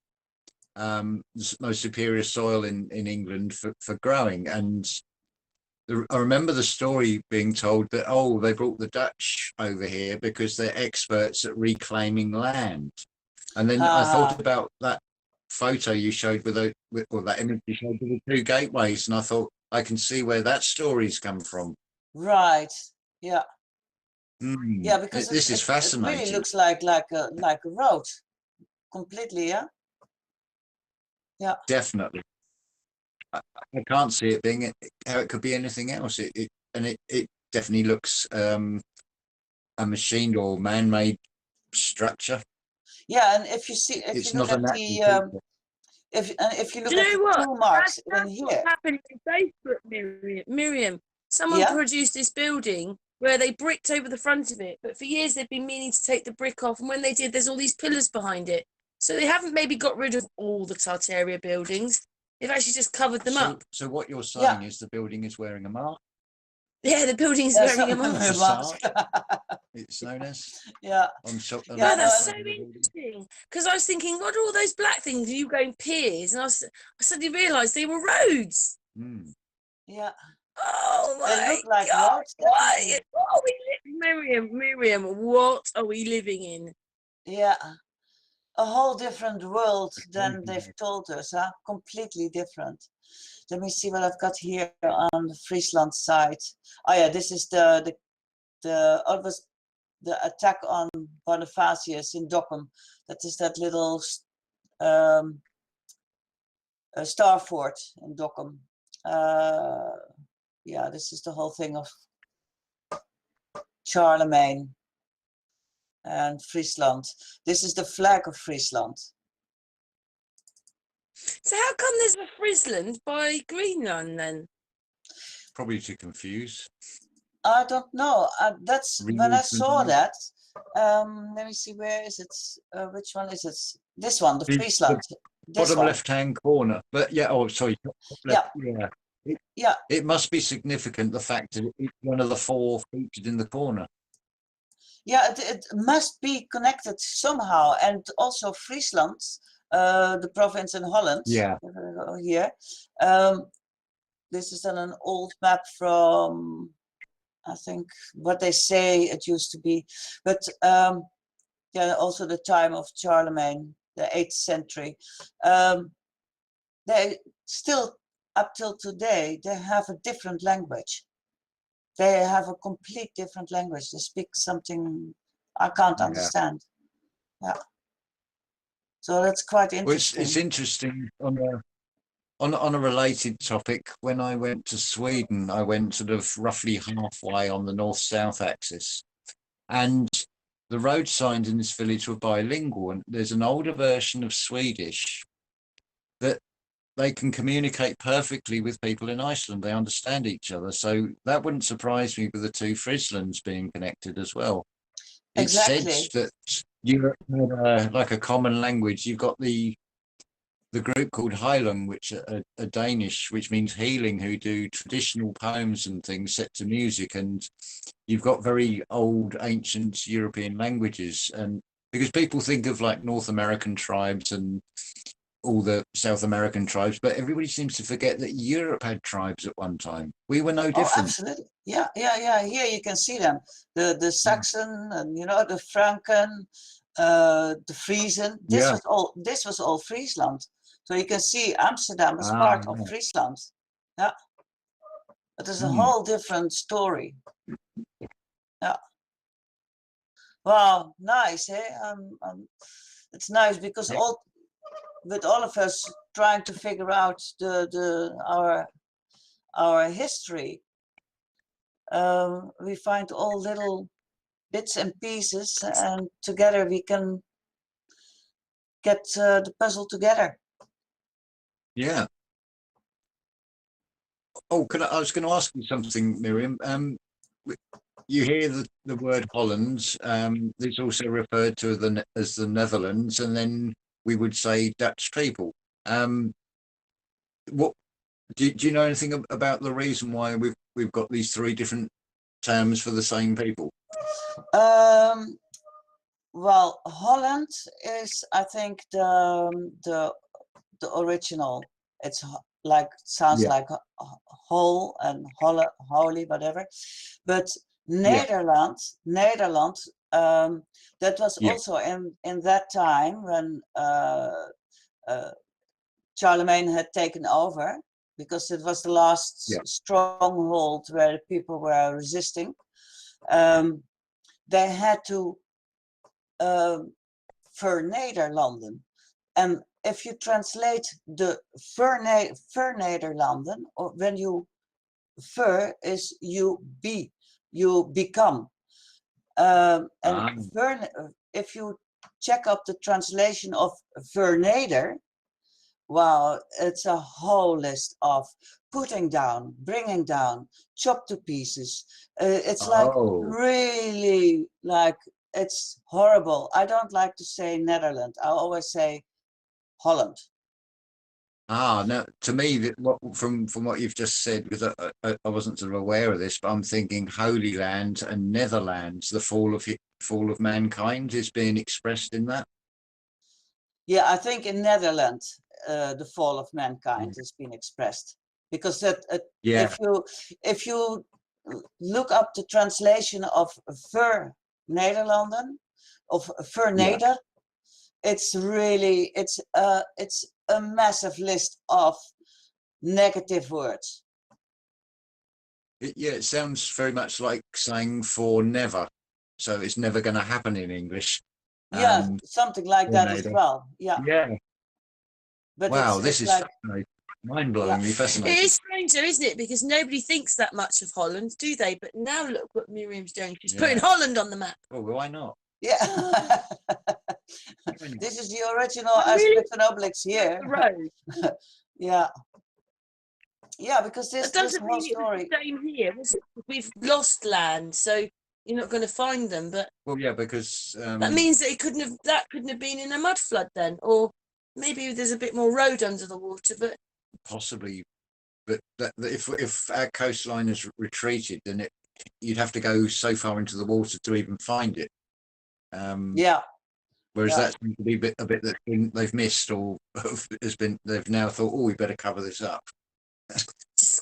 superior soil in England for growing. And I remember the story being told that, oh, they brought the Dutch over here because they're experts at reclaiming land. And then I thought about that photo you showed or that image you showed with the two gateways, and I thought I can see where that story's come from. Right. Yeah. Yeah, because this is fascinating. It really looks like a road, completely. Yeah. Yeah. Definitely. I can't see it being how it could be anything else. It definitely looks a machined or man-made structure. Yeah, and if you see, It's you look not at a the if you look Do you at know the what? tool marks in That's here. what happened in Facebook, Miriam. Someone Yeah. produced this building where they bricked over the front of it, but for years they've been meaning to take the brick off, and when they did, there's all these pillars behind it. So they haven't maybe got rid of all the Tartaria buildings. They've actually just covered them up. So what you're saying is the building is wearing a mask? Yeah, the building's Yeah, wearing a mask. It's known as. Yeah. Oh, that's so interesting. Because I was thinking, what are all those black things? Are you going piers? And I suddenly realised they were roads. Yeah. Oh my They look like God! roads. What are we Miriam? What are we living in? Yeah. A whole different world than they've told us, huh? Completely different. Let me see what I've got here on the Friesland side. Oh yeah, this is the attack on Bonifacius in Dokkum. That is that little star fort in Dokkum. Yeah, this is the whole thing of Charlemagne and Friesland. This is the flag of Friesland. So how come there's a Friesland by Greenland then? Probably to confuse. I don't know. That's when I saw that. Let me see, where is it? Which one is it? This one, the Friesland. Bottom left-hand corner. But yeah, oh sorry. Yeah. It must be significant, the fact that it's one of the four featured in the corner. Yeah, it must be connected somehow. And also Friesland, the province in Holland. Yeah. Here. This is then an old map from, I think what they say it used to be, but yeah, also the time of Charlemagne, the 8th century. They still, up till today, they have a different language. They have a complete different language. They speak something I can't understand. Yeah. So that's quite interesting. Well, it's interesting on a related topic. When I went to Sweden, I went sort of roughly halfway on the north-south axis, and the road signs in this village were bilingual, and there's an older version of Swedish that they can communicate perfectly with people in Iceland. They understand each other. So that wouldn't surprise me with the two Frislands being connected as well. It's Exactly. said that Europe had like a common language. You've got the group called Heilung, which are Danish, which means healing, who do traditional poems and things set to music. And you've got very old, ancient European languages. And because people think of like North American tribes and all the South American tribes, but everybody seems to forget that Europe had tribes at one time. We were no different. Oh, absolutely. Yeah, yeah, yeah. Here you can see them. The Saxon and the Franken, the Friesan. This was all Friesland. So you can see Amsterdam is part of Friesland. Yeah. But it's a whole different story. Yeah. Wow, nice, eh? It's nice because with all of us trying to figure out our history, we find all little bits and pieces, and together we can get the puzzle together. Yeah. Oh, I was going to ask you something, Miriam. You hear the word Holland. It's also referred to as the Netherlands, and then we would say Dutch people. What do you know anything about the reason why we've got these three different terms for the same people? Well, Holland is, I think, the original. It's like sounds like whole and holy, whatever. But Nederland, that was also in that time when Charlemagne had taken over, because it was the last stronghold where people were resisting. They had to Vernederlanden. And if you translate the Vernederlanden, or when you is you become. And if you check up the translation of Verneder, wow, it's a whole list of putting down, bringing down, chop to pieces. It's like really like, it's horrible. I don't like to say Netherlands. I always say Holland. No, to me, from what you've just said, because I wasn't sort of aware of this, but I'm thinking Holy Land and Netherlands, the fall of mankind is being expressed in that. Yeah, I think in Netherlands, the fall of mankind has been expressed, because if you look up the translation of Vernederlanden of Verneder, it's really it's a massive list of negative words. It sounds very much like saying for never, so it's never going to happen in English. Yeah, something like that as well. Yeah. But wow, this is like, mind-blowingly fascinating. It is strange though, isn't it? Because nobody thinks that much of Holland, do they? But now look what Miriam's doing. She's putting Holland on the map. Oh, well, why not? Yeah. This is the original Asterix and Obelix here. Yeah. Yeah, because this whole story. The same here. We've lost land, so you're not going to find them. But well, yeah, because that means that couldn't have been in a mud flood then, or maybe there's a bit more road under the water. But possibly, but if our coastline is retreated, then you'd have to go so far into the water to even find it. Whereas that seems to be a bit that they've missed, or they've now thought, oh, we better cover this up.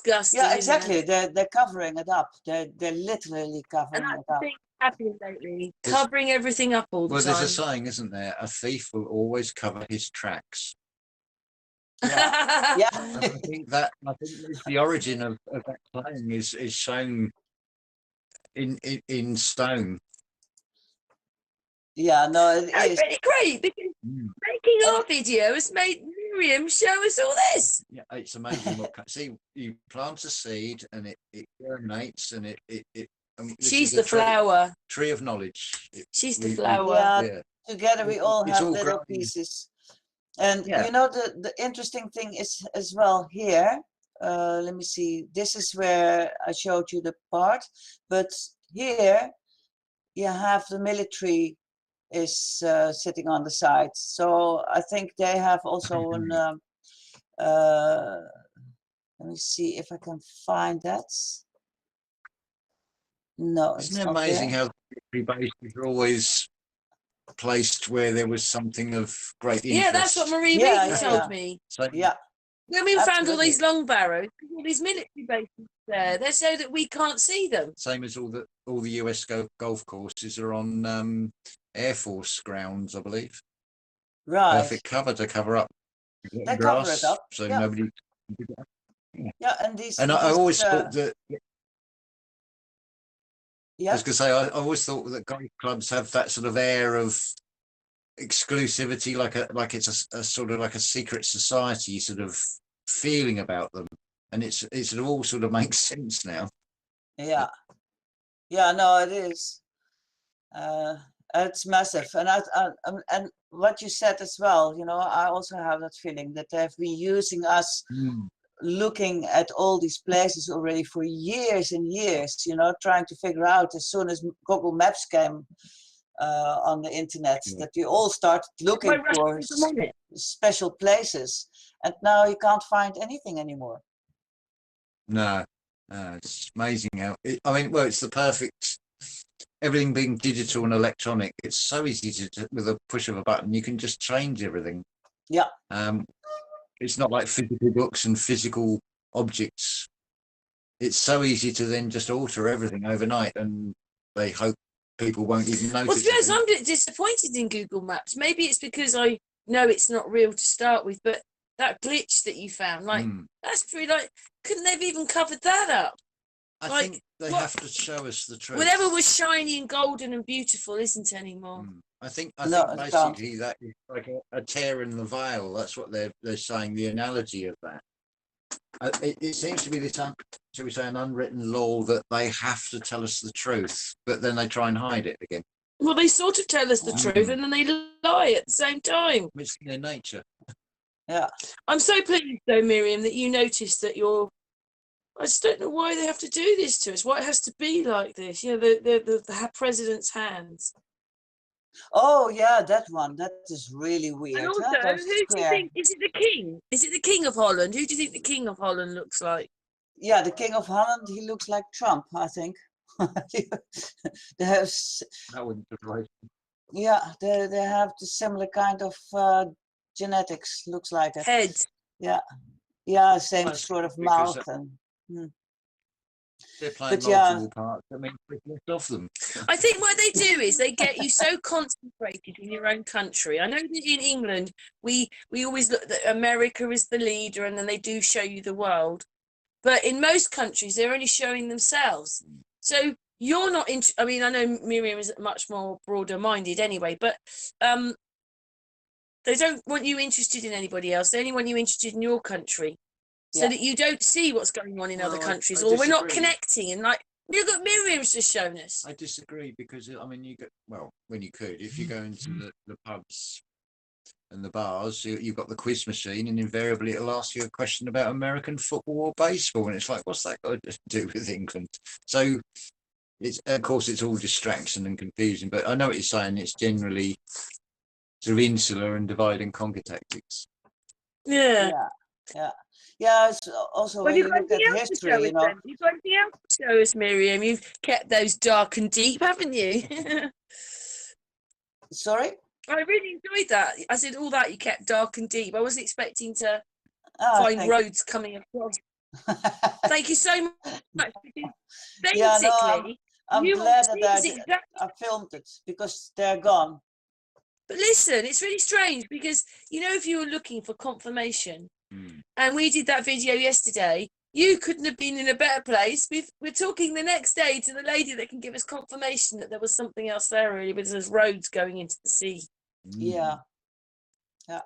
disgusting. Yeah, isn't exactly. it? They're covering it up. They're literally And covering that's it the up. thing happening lately, There's- covering everything up all the Well, there's a time. saying, isn't there? A thief will always cover his tracks. Yeah. Yeah. And I think the origin of that saying is shown in stone. Yeah, no, it That's is. really great because making our video has made Miriam show us all this. Yeah, it's amazing what see, you plant a seed and it germinates and this She's is a the flower. tree of knowledge. She's the we- flower. Yeah, yeah. together we all It's have all little growing. pieces. And Yeah. you know, the interesting thing is as well here, let me see, this is where I showed you the part, but here you have the military is sitting on the side. So I think they have also an, let me see if I can find that. No, it's Isn't it not amazing there. how the military bases are always placed where there was something of great interest? Yeah, that's what Marie Yeah, Reedy yeah, told yeah. me. So, Yeah, When we found all absolutely. these long barrows, all these military bases there, they're so that we can't see them. same as all the US golf courses are on Air Force grounds, I believe. Right. Perfect cover to cover up They grass, cover it up. so Yeah. nobody. Yeah, and these. And I always thought that. Yeah. I was going to say, I always thought that golf clubs have that sort of air of exclusivity, like it's a sort of like a secret society sort of feeling about them, and it sort of all sort of makes sense now. Yeah. Yeah. No, it is. It's massive, and and what you said as well. You know, I also have that feeling that they've been using us. Looking at all these places already for years and years, you know, trying to figure out as soon as Google Maps came on the internet, that we all started looking for special places, and now you can't find anything anymore. No, it's amazing how. I mean, well, it's the perfect. Everything being digital and electronic, it's so easy to with a push of a button, you can just change everything. Yeah. It's not like physical books and physical objects. It's so easy to then just alter everything overnight, and they hope people won't even notice. Well, to be honest, I'm a bit disappointed in Google Maps. Maybe it's because I know it's not real to start with, but that glitch that you found, like, that's pretty, like, couldn't they have even covered that up? I think they have to show us the truth. Whatever was shiny and golden and beautiful isn't anymore. I think basically that is like a tear in the veil. That's what they're saying. The analogy of that. It seems to be this, shall we say, an unwritten law that they have to tell us the truth, but then they try and hide it again. Well, they sort of tell us the truth, and then they lie at the same time. It's their nature. Yeah. I'm so pleased, though, Miriam, that you noticed that you're. I just don't know why they have to do this to us. Why it has to be like this? You know, the president's hands. Oh yeah, that one. That is really weird. And also, who do you think is it? The king? Is it the King of Holland? Who do you think the King of Holland looks like? Yeah, the King of Holland. He looks like Trump, I think. They have. That wouldn't surprise me. Yeah, they have the similar kind of genetics. Looks like it. Head. Yeah, yeah, same sort of mouth and. They're playing multiple parts. I mean, of them. I think what they do is they get you so concentrated in your own country. I know that in England we always look that America is the leader, and then they do show you the world. But in most countries, they're only showing themselves. So you're not into. I mean, I know Miriam is much more broader minded anyway, but they don't want you interested in anybody else. They only want you interested in your country. So that you don't see what's going on in other countries, or we're not connecting. And like, look at Miriam's just shown us. I disagree, because I mean, when you could, if you go into the pubs and the bars, you've got the quiz machine, and invariably it'll ask you a question about American football or baseball, and it's like, what's that got to do with England? So it's, of course, it's all distraction and confusion. But I know what you're saying. It's generally sort of insular and divide and conquer tactics. Yeah. Yeah, it's also when you look at history, you know. You've got anything else to show us, Miriam? You've kept those dark and deep, haven't you? Sorry? I really enjoyed that. I said all that you kept dark and deep. I wasn't expecting to find roads coming across. Thank you so much. Because Yeah, no, basically, I'm you glad will that see exactly. I filmed it because they're gone. But listen, it's really strange because, you know, if you were looking for confirmation and we did that video yesterday, you couldn't have been in a better place. We're talking the next day to the lady that can give us confirmation that there was something else there, really, because there's roads going into the sea. Yeah. Yeah.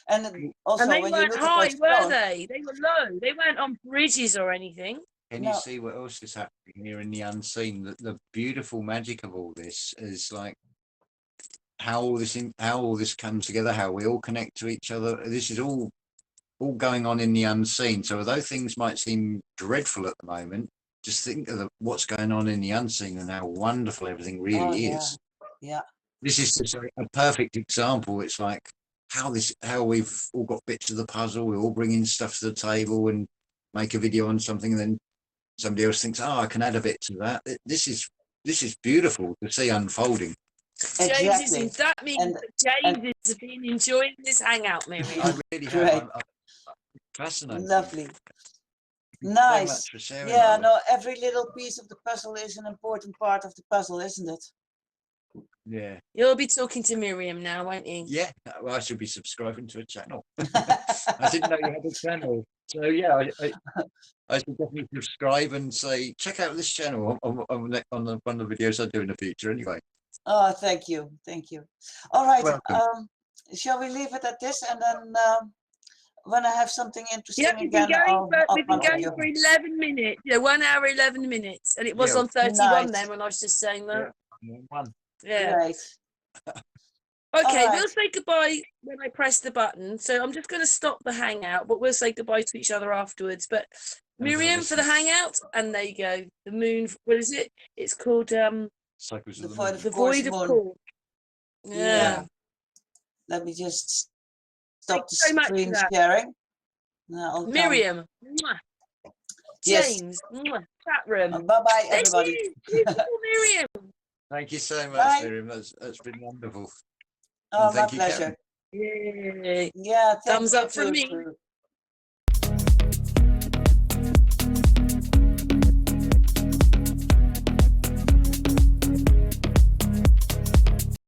And also, And they when you weren't look high, at those were photos, they? They were low. They weren't on bridges or anything. Can No. you see what else is happening here in the unseen? The beautiful magic of all this is like how all this comes together, how we all connect to each other. This is all going on in the unseen. So although things might seem dreadful at the moment, just think of what's going on in the unseen and how wonderful everything really is. Yeah. This is just a perfect example. It's like how we've all got bits of the puzzle. We're all bringing stuff to the table and make a video on something, and then somebody else thinks, oh, I can add a bit to that. This is beautiful to see unfolding. Exactly. That means that James has been enjoying this hangout, Miriam. I really have. I'm fascinated. Lovely. Thank Nice. you so much for sharing. Yeah, no, every little piece of the puzzle is an important part of the puzzle, isn't it? Yeah. You'll be talking to Miriam now, won't you? Yeah. Well, I should be subscribing to a channel. I didn't know you had a channel. So yeah, I should definitely subscribe and say, check out this channel on one of the videos I do in the future anyway. Oh, thank you. Thank you. All right. Welcome. Shall we leave it at this? And then when I have something interesting we've been again, we've been going for 11 minutes. Yeah, 1 hour, 11 minutes. And it was Yeah. on 31 Nice. then when I was just saying that. One. Yeah. Right. Okay, All right. we'll say goodbye when I press the button. So I'm just going to stop the hangout, but we'll say goodbye to each other afterwards. But Miriam for the hangout, and there you go. The moon, what is it? It's called Cycles of The the Moon. Void The Void of Moon. Cork. Yeah. Let me just stop the so much for screen that. sharing. Now I'll come. Miriam. Mwah. Yes. James. Mwah. Chat room. Bye-bye, There everybody. she is. Beautiful Miriam. Thank you so much, Bye. Miriam. That's been wonderful. Oh, And my thank you, pleasure. Kevin. Yay. Yeah, thank Thumbs you up from me. too.